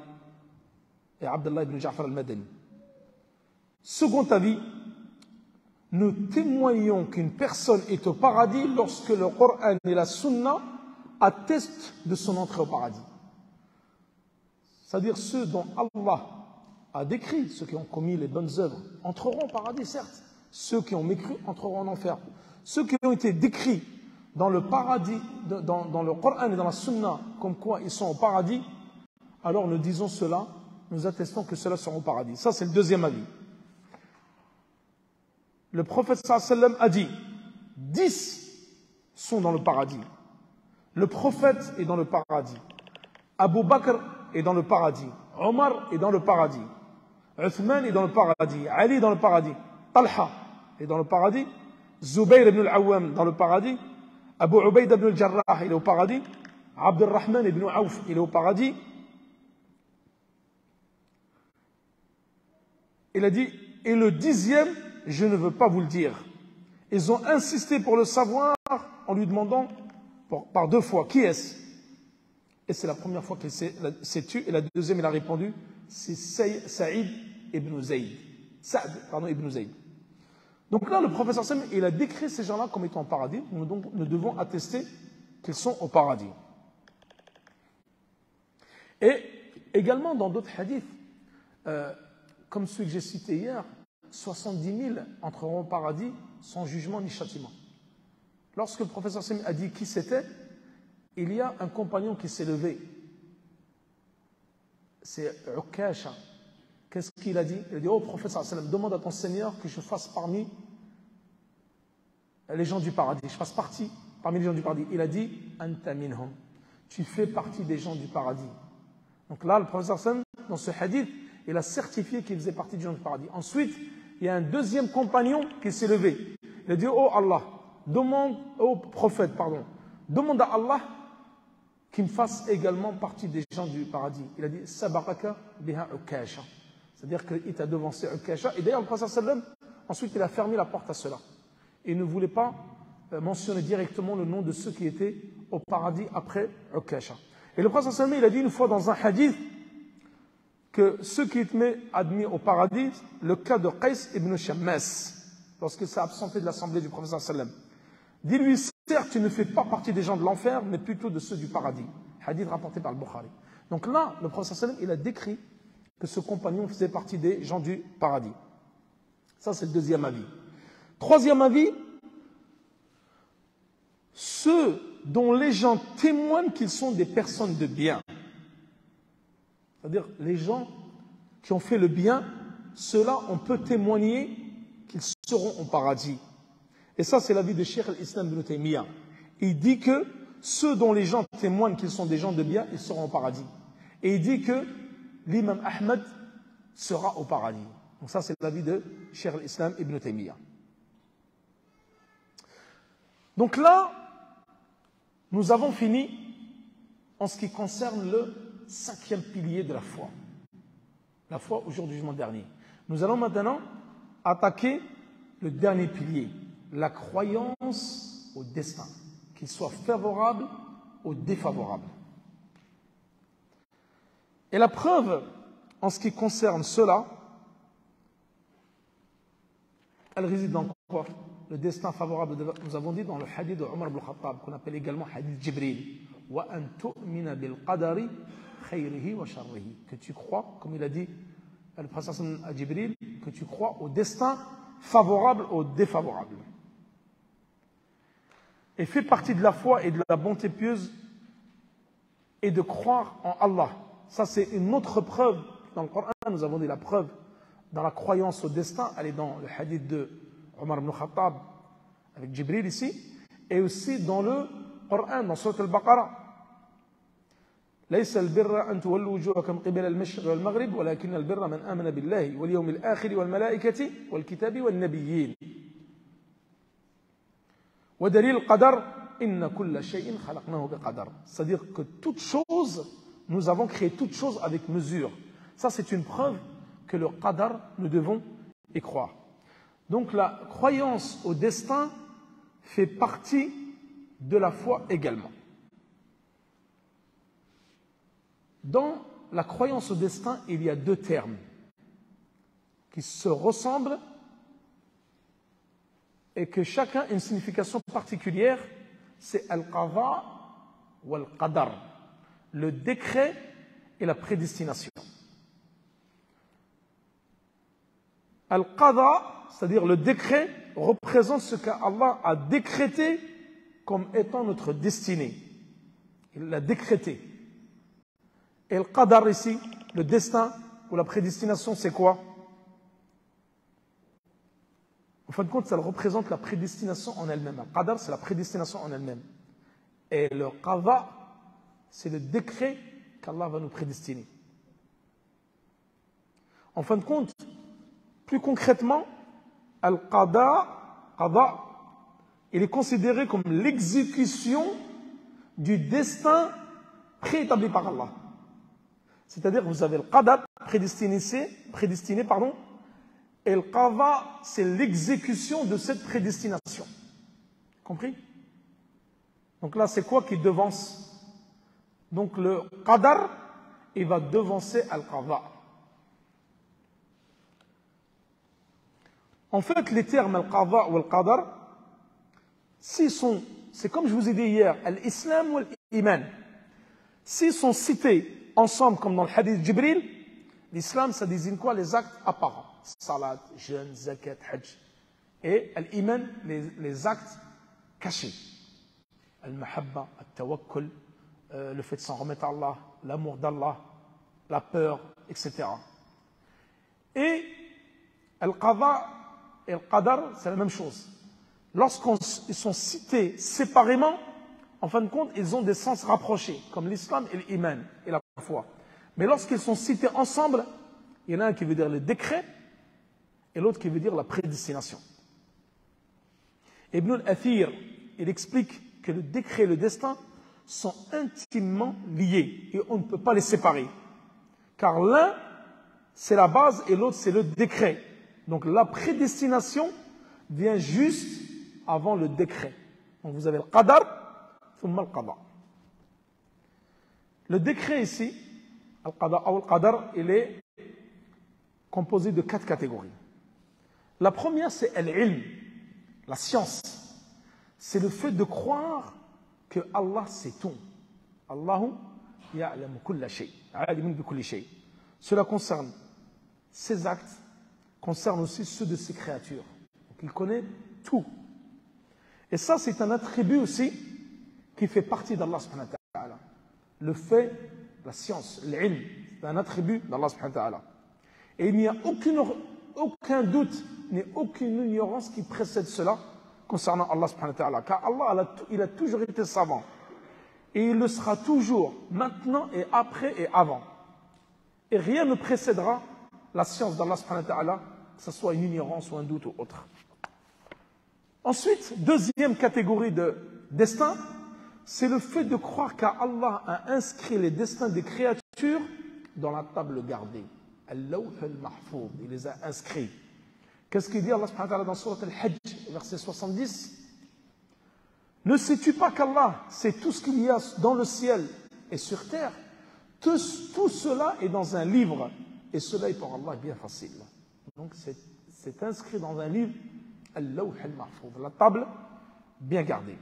et Abdullah ibn Ja'far al-Madani. Second avis, nous témoignons qu'une personne est au paradis lorsque le Coran et la Sunna attestent de son entrée au paradis. C'est-à-dire ceux dont Allah a décrit, ceux qui ont commis les bonnes œuvres, entreront au paradis, certes. Ceux qui ont mécru entreront en enfer. Ceux qui ont été décrits dans le paradis, dans le Coran et dans la Sunna, comme quoi ils sont au paradis, alors nous disons cela, nous attestons que ceux-là seront au paradis. Ça, c'est le deuxième avis. Le prophète sallallahu alayhi wa sallam a dit 10 sont dans le paradis. Le prophète est dans le paradis. Abu Bakr est dans le paradis. Omar est dans le paradis. Uthman est dans le paradis. Ali est dans le paradis. Talha est dans le paradis. Zubayr ibn al-Awwam dans le paradis. Abu Ubayd ibn al-Jarrah il est au paradis. Abdurrahman ibn Auf il est au paradis. Il a dit, et le 10e, je ne veux pas vous le dire. Ils ont insisté pour le savoir en lui demandant par 2 fois, qui est-ce? Et c'est la première fois qu'il s'est tué. Et la deuxième, il a répondu, c'est Saïd ibn Zayd. Ibn Zayd. Donc là, le professeur Sam, il a décrit ces gens-là comme étant au paradis. Donc, nous devons attester qu'ils sont au paradis. Et également, dans d'autres hadiths, comme celui que j'ai cité hier, 70 000 entreront au paradis sans jugement ni châtiment. Lorsque le professeur Sam a dit qui c'était, il y a un compagnon qui s'est levé. C'est Ukasha. Qu'est-ce qu'il a dit? Il a dit, oh professeur sallam, demande à ton Seigneur que je fasse parmi les gens du paradis. Je fasse partie parmi les gens du paradis. Il a dit, Anta minhum. Tu fais partie des gens du paradis. Donc là, le professeur sallam, dans ce hadith, il a certifié qu'il faisait partie des gens du paradis. Ensuite, il y a un deuxième compagnon qui s'est levé. Il a dit, oh Allah, demande à Allah qu'il me fasse également partie des gens du paradis. Il a dit, Sabaqaka biha Ukasha. C'est-à-dire qu'il t'a devancé Ukasha. Et d'ailleurs, le prophète sallam, ensuite, il a fermé la porte à cela. Il ne voulait pas mentionner directement le nom de ceux qui étaient au paradis après Ukasha. Et le prophète sallam, il a dit une fois dans un hadith que ceux qui étaient admis au paradis, le cas de Qais ibn Shammas, lorsqu'il s'est absenté de l'assemblée du prophète sallam, dis-lui, certes, tu ne fais pas partie des gens de l'enfer, mais plutôt de ceux du paradis. Hadith rapporté par le Bukhari. Donc là, le prophète sallam, il a décrit que ce compagnon faisait partie des gens du paradis. Ça, c'est le deuxième avis. Troisième avis, ceux dont les gens témoignent qu'ils sont des personnes de bien. C'est-à-dire, les gens qui ont fait le bien, ceux-là, on peut témoigner qu'ils seront au paradis. Et ça, c'est l'avis de Cheikh al-Islam ibn Taymiyyah. Il dit que ceux dont les gens témoignent qu'ils sont des gens de bien, ils seront au paradis. Et il dit que l'imam Ahmed sera au paradis. Donc ça, c'est l'avis de Cheikh al-Islam ibn Taymiyyah. Donc là, nous avons fini en ce qui concerne le 5e pilier de la foi. La foi au jour du jugement dernier. Nous allons maintenant attaquer le dernier pilier, la croyance au destin, qu'il soit favorable ou défavorable. Et la preuve en ce qui concerne cela, elle réside dans quoi? Le destin favorable, nous avons dit dans le hadith de Omar ibn Khattab, qu'on appelle également hadith Jibril, wa an tu'mina bil qadari khayrihi wa sharrihi, que tu crois, comme il a dit le prophète à Jibril, que tu crois au destin favorable ou défavorable. Et fait partie de la foi et de la bonté pieuse et de croire en Allah. Ça, c'est une autre preuve. Dans le Coran, nous avons dit la preuve dans la croyance au destin. Elle est dans le hadith de Omar ibn Khattab avec Jibril ici, et aussi dans le Coran, dans Surat al-Baqarah. ليس البر أن تولوا وجوهكم قبل المشرق والمغرب ولكن البر من آمن بالله واليوم الآخر والملائكة والكتاب والنبيين ودليل القدر إن كل شيء خلقناه بقدر. C'est-à-dire que toute chose, nous avons créé toute chose avec mesure. Ça, c'est une preuve que le qadar, nous devons y croire. Donc la croyance au destin fait partie de la foi également. Dans la croyance au destin, il y a deux termes qui se ressemblent et que chacun a une signification particulière. C'est al-qada ou al-qadar, le décret et la prédestination. Al-qada, c'est-à-dire le décret, représente ce qu'Allah a décrété comme étant notre destinée. Il l'a décrété. Et le qadar ici, le destin ou la prédestination, c'est quoi? En fin de compte, ça représente la prédestination en elle-même. Le qadar, c'est la prédestination en elle-même. Et le qada, c'est le décret qu'Allah va nous prédestiner. En fin de compte, plus concrètement, al-qada, il est considéré comme l'exécution du destin préétabli par Allah. C'est-à-dire que vous avez le qadar, prédestiné, et le qada, c'est l'exécution de cette prédestination. Compris? Donc là, c'est quoi qui devance? Donc le qadar, il va devancer al-qada. En fait, les termes al-qada ou al-qadar, c'est comme je vous ai dit hier, l'islam ou l'iman. S'ils sont cités ensemble, comme dans le hadith de Jibril, l'islam, ça désigne quoi? Les actes apparents. Salat, jeûne, zakat, hajj. Et l'iman, les actes cachés. Al-mahabba, al-tawakkul, le fait de s'en remettre à Allah, l'amour d'Allah, la peur, etc. Et al-qada et al-qadar, c'est la même chose. Lorsqu'ils sont cités séparément, en fin de compte, ils ont des sens rapprochés, comme l'islam et l'iman et la foi. Mais lorsqu'ils sont cités ensemble, il y en a un qui veut dire le décret et l'autre qui veut dire la prédestination. Ibn al-Athir, il explique que le décret et le destin sont intimement liés et on ne peut pas les séparer. Car l'un, c'est la base et l'autre, c'est le décret. Donc la prédestination vient juste avant le décret. Donc vous avez le qadar, le décret ici, al-qadar, il est composé de 4 catégories. La première, c'est al-ilm, la science. C'est le fait de croire que Allah sait tout. Allahu ya'lamu kulla shay, alimun bi kulli shay. Cela concerne ses actes, concerne aussi ceux de ses créatures. Donc il connaît tout. Et ça, c'est un attribut aussi qui fait partie d'Allah subhanahu wa ta'ala. Le fait, la science, l'ilm, c'est un attribut d'Allah subhanahu wa ta'ala. Et il n'y a aucun doute, ni aucune ignorance qui précède cela concernant Allah subhanahu wa ta'ala. Car Allah, il a toujours été savant. Et il le sera toujours, maintenant et après et avant. Et rien ne précédera la science d'Allah subhanahu wa ta'ala, que ce soit une ignorance ou un doute ou autre. Ensuite, deuxième catégorie de destin, c'est le fait de croire qu'Allah a inscrit les destins des créatures dans la table gardée. Al-Lawh al-Mahfouz, il les a inscrits. Qu'est-ce qu'il dit Allah subhanahu wa ta'ala dans Surat al-Hajj, verset 70? Ne sais-tu pas qu'Allah sait tout ce qu'il y a dans le ciel et sur terre? Tout cela est dans un livre et cela est pour Allah bien facile. Donc c'est inscrit dans un livre, Al-Lawh al-Mahfouz, la table bien gardée.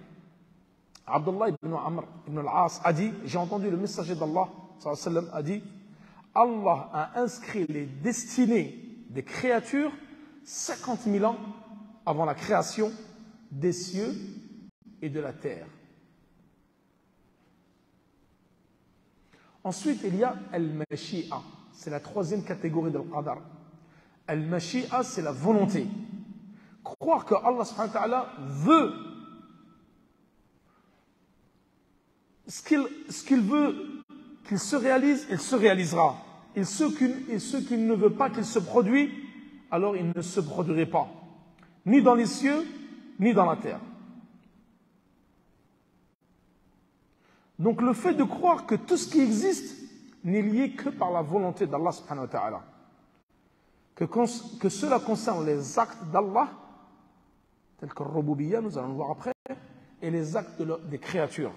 Abdullah ibn Amr ibn al-As a dit, j'ai entendu le messager d'Allah a dit, Allah a inscrit les destinées des créatures 50 000 ans avant la création des cieux et de la terre. Ensuite, il y a al-mashi'a. C'est la troisième catégorie de l'qadar. Al-mashi'a, c'est la volonté. Croire que Allah subhanahu wa ta'ala veut ce qu'il veut qu'il se réalise, il se réalisera. Et ce qu'il ne veut pas qu'il se produise, alors il ne se produirait pas. Ni dans les cieux, ni dans la terre. Donc le fait de croire que tout ce qui existe n'est lié que par la volonté d'Allah subhanahu wa ta'ala. Que cela concerne les actes d'Allah, tels que le Rububiyya, nous allons le voir après, et les actes des créatures.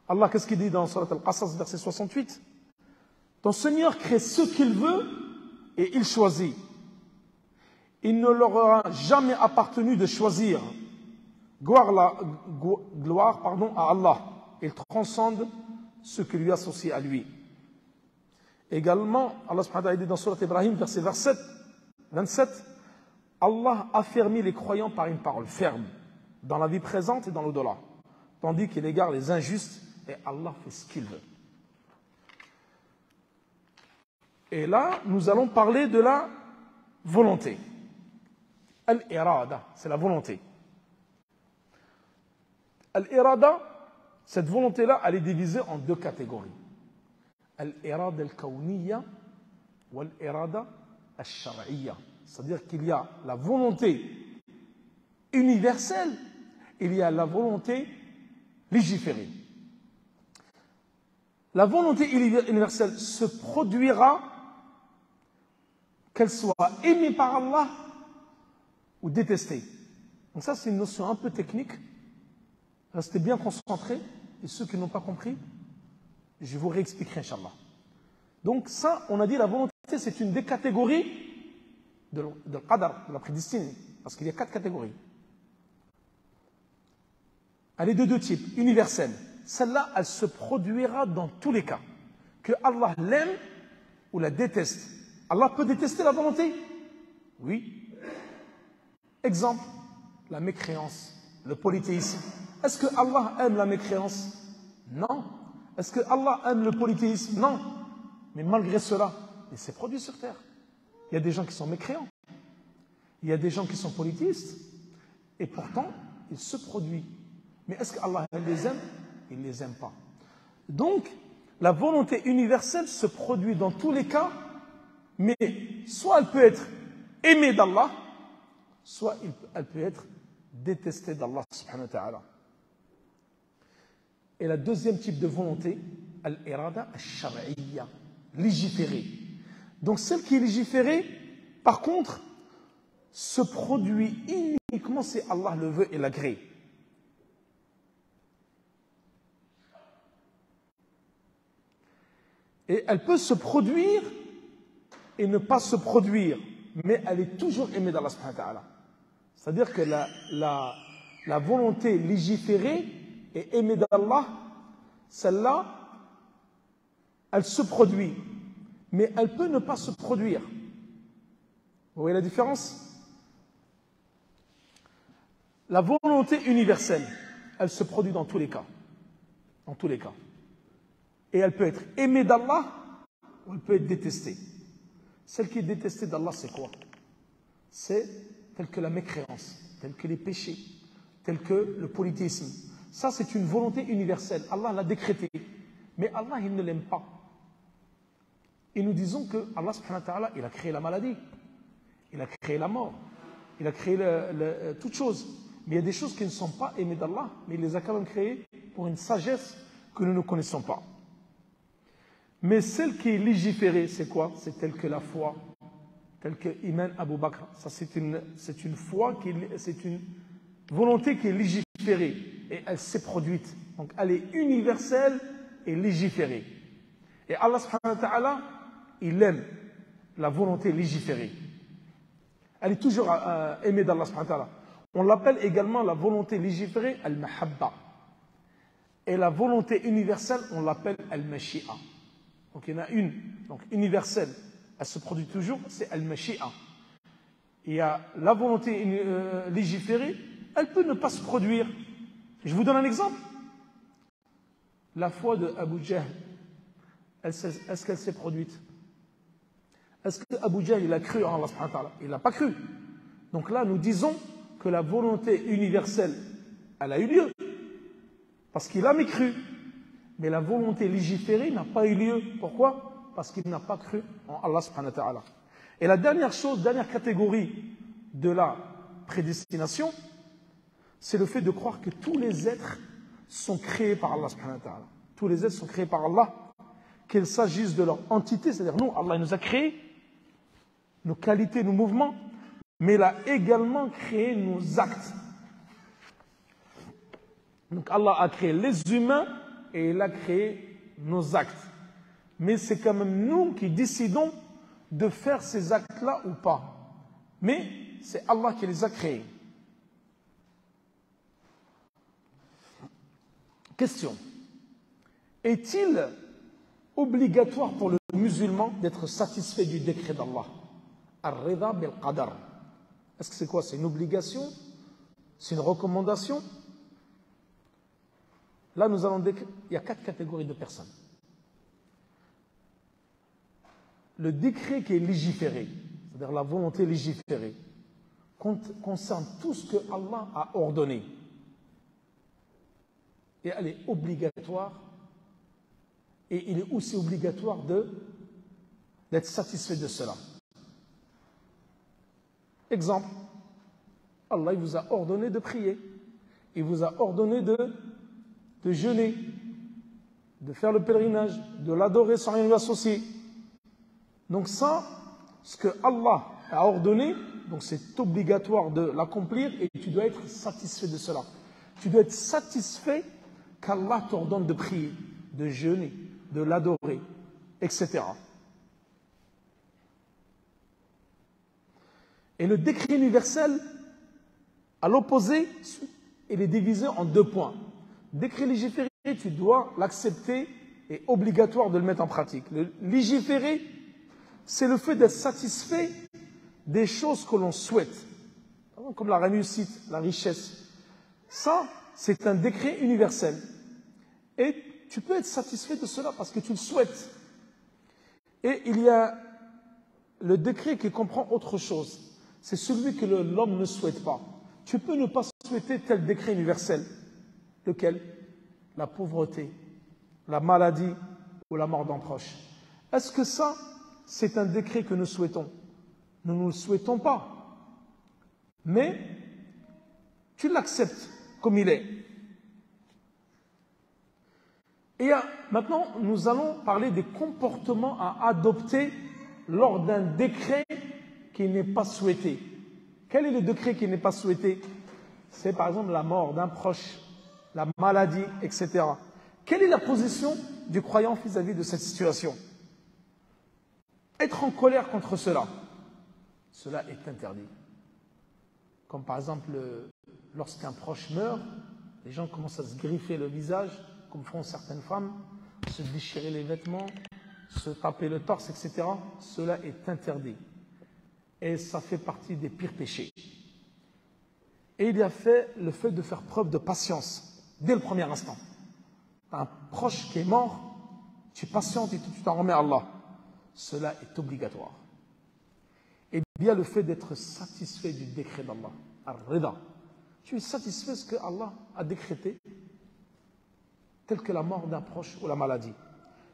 Allah, qu'est-ce qu'il dit dans Surat Al-Qasas, verset 68? Ton Seigneur crée ce qu'il veut et il choisit. Il ne leur aura jamais appartenu de choisir. Gloire à Allah. Il transcende ce qui lui associe à lui. Également, Allah subhanahu wa ta'ala dit dans Surat Ibrahim, verset 27, Allah affermit les croyants par une parole ferme, dans la vie présente et dans l'au-delà, tandis qu'il égare les injustes et Allah fait ce qu'il veut. Et là, nous allons parler de la volonté. Al-irada, c'est la volonté. Al-irada, cette volonté-là, elle est divisée en deux catégories. Al-irada al-kawniyya ou al-irada al-shar'iyya. C'est-à-dire qu'il y a la volonté universelle, il y a la volonté légiférée. La volonté universelle se produira qu'elle soit aimée par Allah ou détestée. Donc ça, c'est une notion un peu technique. Restez bien concentrés. Et ceux qui n'ont pas compris, je vous réexpliquerai, Inch'Allah. Donc ça, on a dit la volonté, c'est une des catégories de qadar, de la prédestinée. Parce qu'il y a 4 catégories. Elle est de 2 types. Universelle. Celle-là, elle se produira dans tous les cas. Que Allah l'aime ou la déteste. Allah peut détester la volonté? Oui. Exemple, la mécréance, le polythéisme. Est-ce que Allah aime la mécréance? Non. Est-ce que Allah aime le polythéisme? Non. Mais malgré cela, il s'est produit sur terre. Il y a des gens qui sont mécréants. Il y a des gens qui sont polythéistes. Et pourtant, il se produit. Mais est-ce que Allah les aime? Il ne les aime pas. Donc, la volonté universelle se produit dans tous les cas, mais soit elle peut être aimée d'Allah, soit elle peut être détestée d'Allah subhanahu wa ta'ala. Et la deuxième type de volonté, al-irada al-shar'iyya, légiférée. Donc celle qui est légiférée, par contre, se produit uniquement si Allah le veut et l'agrée. Et elle peut se produire et ne pas se produire, mais elle est toujours aimée d'Allah subhanahu wa ta'ala. C'est-à-dire que la volonté légiférée et aimée d'Allah, celle-là, elle se produit, mais elle peut ne pas se produire. Vous voyez la différence? La volonté universelle, elle se produit dans tous les cas. Dans tous les cas. Et elle peut être aimée d'Allah ou elle peut être détestée. Celle qui est détestée d'Allah, c'est quoi? C'est tel que la mécréance, tel que les péchés, tel que le polythéisme. Ça, c'est une volonté universelle. Allah l'a décrété. Mais Allah, il ne l'aime pas. Et nous disons que Allah, subhanahu wa ta'ala, il a créé la maladie. Il a créé la mort. Il a créé toutes choses. Mais il y a des choses qui ne sont pas aimées d'Allah, mais il les a quand même créées pour une sagesse que nous ne connaissons pas. Mais celle qui est légiférée, c'est quoi? C'est telle que la foi, telle que Iman Abu Bakr. Ça, c'est une foi, c'est une volonté qui est légiférée. Et elle s'est produite. Donc elle est universelle et légiférée. Et Allah subhanahu wa ta'ala, il aime la volonté légiférée. Elle est toujours aimée d'Allah subhanahu wa ta'ala. On l'appelle également la volonté légiférée, al-mahabba. Et la volonté universelle, on l'appelle al-mashi'a. Donc il y en a une, donc universelle, elle se produit toujours, c'est al-mashi'a. Il y a la volonté légiférée, elle peut ne pas se produire. Je vous donne un exemple. la foi de Abu Jahl, est-ce qu'elle s'est produite? Est-ce que Abu Jahl, il a cru en Allah subhanahu wa ta'ala? Il n'a pas cru. Donc là, nous disons que la volonté universelle, elle a eu lieu. Parce qu'il a mécru. Mais la volonté légiférée n'a pas eu lieu. Pourquoi? Parce qu'il n'a pas cru en Allah subhanahu wa ta'ala. Et la dernière chose, dernière catégorie de la prédestination, c'est le fait de croire que tous les êtres sont créés par Allah subhanahu wa ta'ala. Tous les êtres sont créés par Allah, qu'il s'agisse de leur entité, c'est-à-dire nous, Allah nous a créés, nos qualités, nos mouvements, mais il a également créé nos actes. Donc Allah a créé les humains et il a créé nos actes. Mais c'est quand même nous qui décidons de faire ces actes-là ou pas. Mais c'est Allah qui les a créés. Question. Est-il obligatoire pour le musulman d'être satisfait du décret d'Allah? Ar-rida bil-qadar. Est-ce que c'est quoi? C'est une obligation? C'est une recommandation? Là, nous allons décrire. Il y a 4 catégories de personnes. Le décret qui est légiféré, c'est-à-dire la volonté légiférée, concerne tout ce que Allah a ordonné. Et elle est obligatoire. Et il est aussi obligatoire d'être satisfait de cela. Exemple, Allah il vous a ordonné de prier. Il vous a ordonné de jeûner, de faire le pèlerinage, de l'adorer sans rien lui associer. Donc ça, ce que Allah a ordonné, donc c'est obligatoire de l'accomplir et tu dois être satisfait de cela. Tu dois être satisfait qu'Allah t'ordonne de prier, de jeûner, de l'adorer, etc. Et le décret universel, à l'opposé, il est divisé en 2 points. Décret légiféré, tu dois l'accepter et obligatoire de le mettre en pratique. Le légiféré, c'est le fait d'être satisfait des choses que l'on souhaite, comme la réussite, la richesse. Ça, c'est un décret universel. Et tu peux être satisfait de cela parce que tu le souhaites. Et il y a le décret qui comprend autre chose. C'est celui que l'homme ne souhaite pas. Tu peux ne pas souhaiter tel décret universel. Lequel? La pauvreté, la maladie ou la mort d'un proche. Est-ce que ça, c'est un décret que nous souhaitons? Nous ne le souhaitons pas. Mais tu l'acceptes comme il est. Et maintenant, nous allons parler des comportements à adopter lors d'un décret qui n'est pas souhaité. Quel est le décret qui n'est pas souhaité? C'est par exemple la mort d'un proche, la maladie, etc. Quelle est la position du croyant vis-à-vis de cette situation? Être en colère contre cela, cela est interdit. Comme par exemple, lorsqu'un proche meurt, les gens commencent à se griffer le visage, comme font certaines femmes, se déchirer les vêtements, se taper le torse, etc. Cela est interdit. Et ça fait partie des pires péchés. Et il y a le fait de faire preuve de patience, dès le premier instant. Un proche qui est mort, tu patientes et tu t'en remets à Allah. Cela est obligatoire. Et il y a le fait d'être satisfait du décret d'Allah. Ar-rida. Tu es satisfait de ce que Allah a décrété, tel que la mort d'un proche ou la maladie.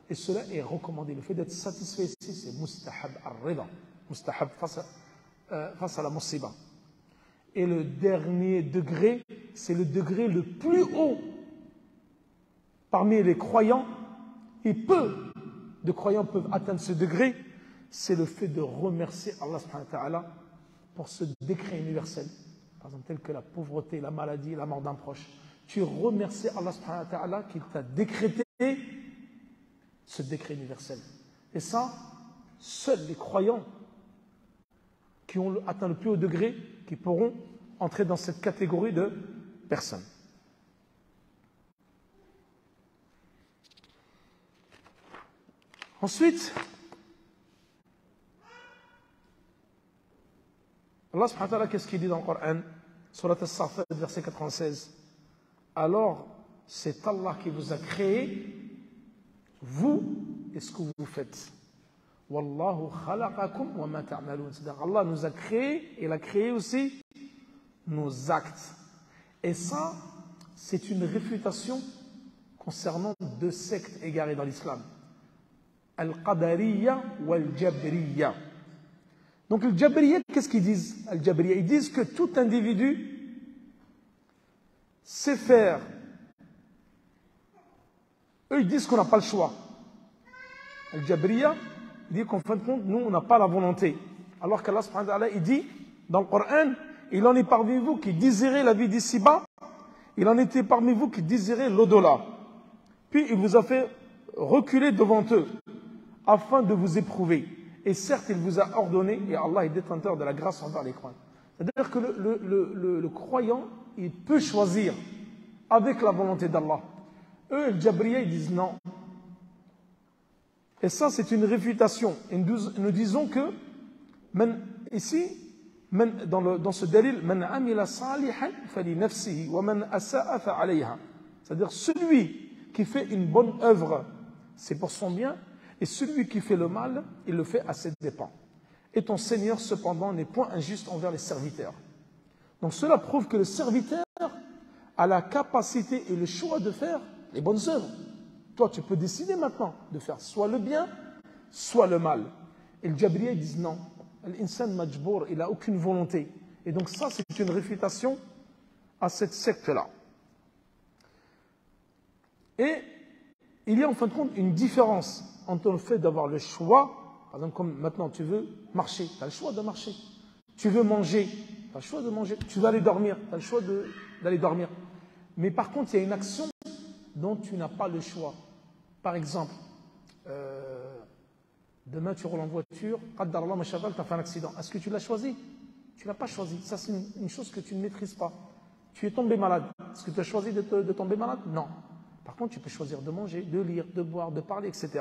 Et cela est recommandé. Le fait d'être satisfait ici, c'est mustahab ar-rida. Mustahab face à la musiba. Et le dernier degré, c'est le degré le plus haut parmi les croyants, et peu de croyants peuvent atteindre ce degré, c'est le fait de remercier Allah subhanahu wa ta'ala pour ce décret universel, par exemple tel que la pauvreté, la maladie, la mort d'un proche. Tu remercies Allah subhanahu wa ta'ala qui t'a décrété ce décret universel. Et ça, seuls les croyants qui ont atteint le plus haut degré, qui pourront entrer dans cette catégorie de personnes. Ensuite, Allah subhanahu wa ta'ala, qu'est-ce qu'il dit dans le Coran? Surat As-Safat, verset 96. Alors, c'est Allah qui vous a créé, vous et ce que vous faites. Wallahu khalaqakum wa ma ta'malun. C'est-à-dire Allah nous a créé, et il a créé aussi nos actes. Et ça, c'est une réfutation concernant deux sectes égarées dans l'islam. Al-Qadariyya ou Al-Jabriyya. Donc le Jabriyya, qu'est-ce qu'ils disent? Al-Jabriyya, ils disent que tout individu sait faire. Eux, ils disent qu'on n'a pas le choix. Al-Jabriyya dit qu'en fin de compte, nous, on n'a pas la volonté. Alors qu'Allah subhanahu wa ta'ala, il dit dans le Coran, il en est parmi vous qui désirez la vie d'ici-bas, il en était parmi vous qui désirez l'au-delà. Puis il vous a fait reculer devant eux, afin de vous éprouver. Et certes, il vous a ordonné, et Allah est détenteur de la grâce envers les croyants. C'est-à-dire que le croyant, il peut choisir avec la volonté d'Allah. Eux, les Jabriya, ils disent non. Et ça, c'est une réfutation. Et nous disons que, ici, dans ce dalil, man amila salihan fali nafsihi wa man asa'a fa alayha. C'est-à-dire celui qui fait une bonne œuvre, c'est pour son bien, et celui qui fait le mal, il le fait à ses dépens. Et ton Seigneur, cependant, n'est point injuste envers les serviteurs. Donc cela prouve que le serviteur a la capacité et le choix de faire les bonnes œuvres. Toi, tu peux décider maintenant de faire soit le bien, soit le mal. Et le Jabriya, ils disent non. L'insan majbour, il n'a aucune volonté. Et donc ça, c'est une réfutation à cette secte-là. Et il y a en fin de compte une différence entre le fait d'avoir le choix, par exemple comme maintenant tu veux marcher, tu as le choix de marcher. Tu veux manger, tu as le choix de manger. Tu veux aller dormir, tu as le choix d'aller dormir. Mais par contre, il y a une action dont tu n'as pas le choix. Par exemple, demain tu roules en voiture, qaddarallah ma chaval, tu as fait un accident. Est-ce que tu l'as choisi? Tu ne l'as pas choisi. Ça, c'est une chose que tu ne maîtrises pas. Tu es tombé malade. Est-ce que tu as choisi de tomber malade? Non. Par contre, tu peux choisir de manger, de lire, de boire, de parler, etc.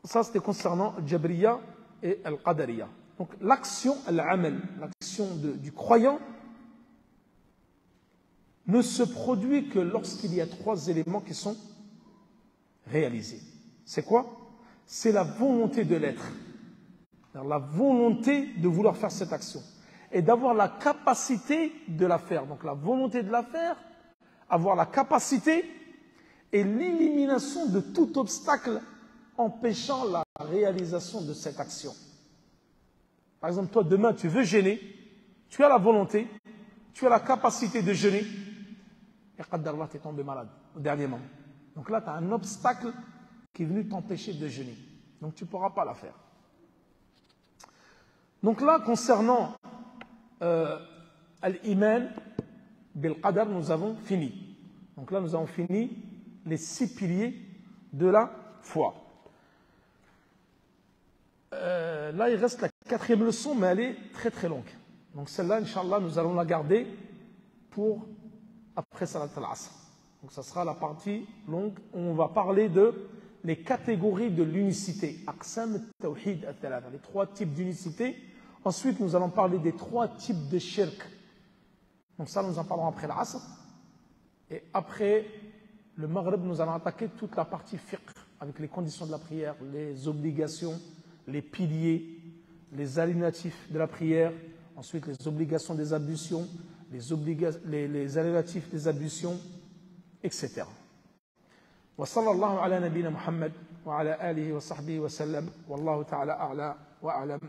Ça, c'était concernant Jabriya et Al-Qadariya. Donc, l'action, Al-Amal, l'action du croyant, ne se produit que lorsqu'il y a trois éléments qui sont réalisés. C'est quoi? C'est la volonté de l'être. La volonté de vouloir faire cette action. Et d'avoir la capacité de la faire. Donc, la volonté de la faire, avoir la capacité et l'élimination de tout obstacle empêchant la réalisation de cette action. Par exemple, toi, demain, tu veux jeûner, tu as la volonté, tu as la capacité de jeûner, et qaddarallah, tu es tombé malade au dernier moment. Donc là, tu as un obstacle qui est venu t'empêcher de jeûner. Donc tu ne pourras pas la faire. Donc là, concernant al-iman bil-qadar, nous avons fini. Donc là, nous avons fini les 6 piliers de la foi. Là, il reste la 4e leçon, mais elle est très très longue. Donc celle-là, Inch'Allah, nous allons la garder pour après Salat al-Asr. Donc ça sera la partie longue où on va parler de les catégories de l'unicité. Aqsam al-Tawhid al-Thalatha, les 3 types d'unicité. Ensuite, nous allons parler des 3 types de shirk. Donc ça, nous en parlerons après l'Asr. Et après le Maghrib, nous allons attaquer toute la partie fiqh, avec les conditions de la prière, les obligations, les piliers, les alinéatifs de la prière, ensuite les obligations des ablutions, les alinéatifs des ablutions, etc. Wa sallallahu ala nabina Muhammad wa ala alihi wa sahbihi wa sallam. Wallahu ta'ala a'la wa a'lam.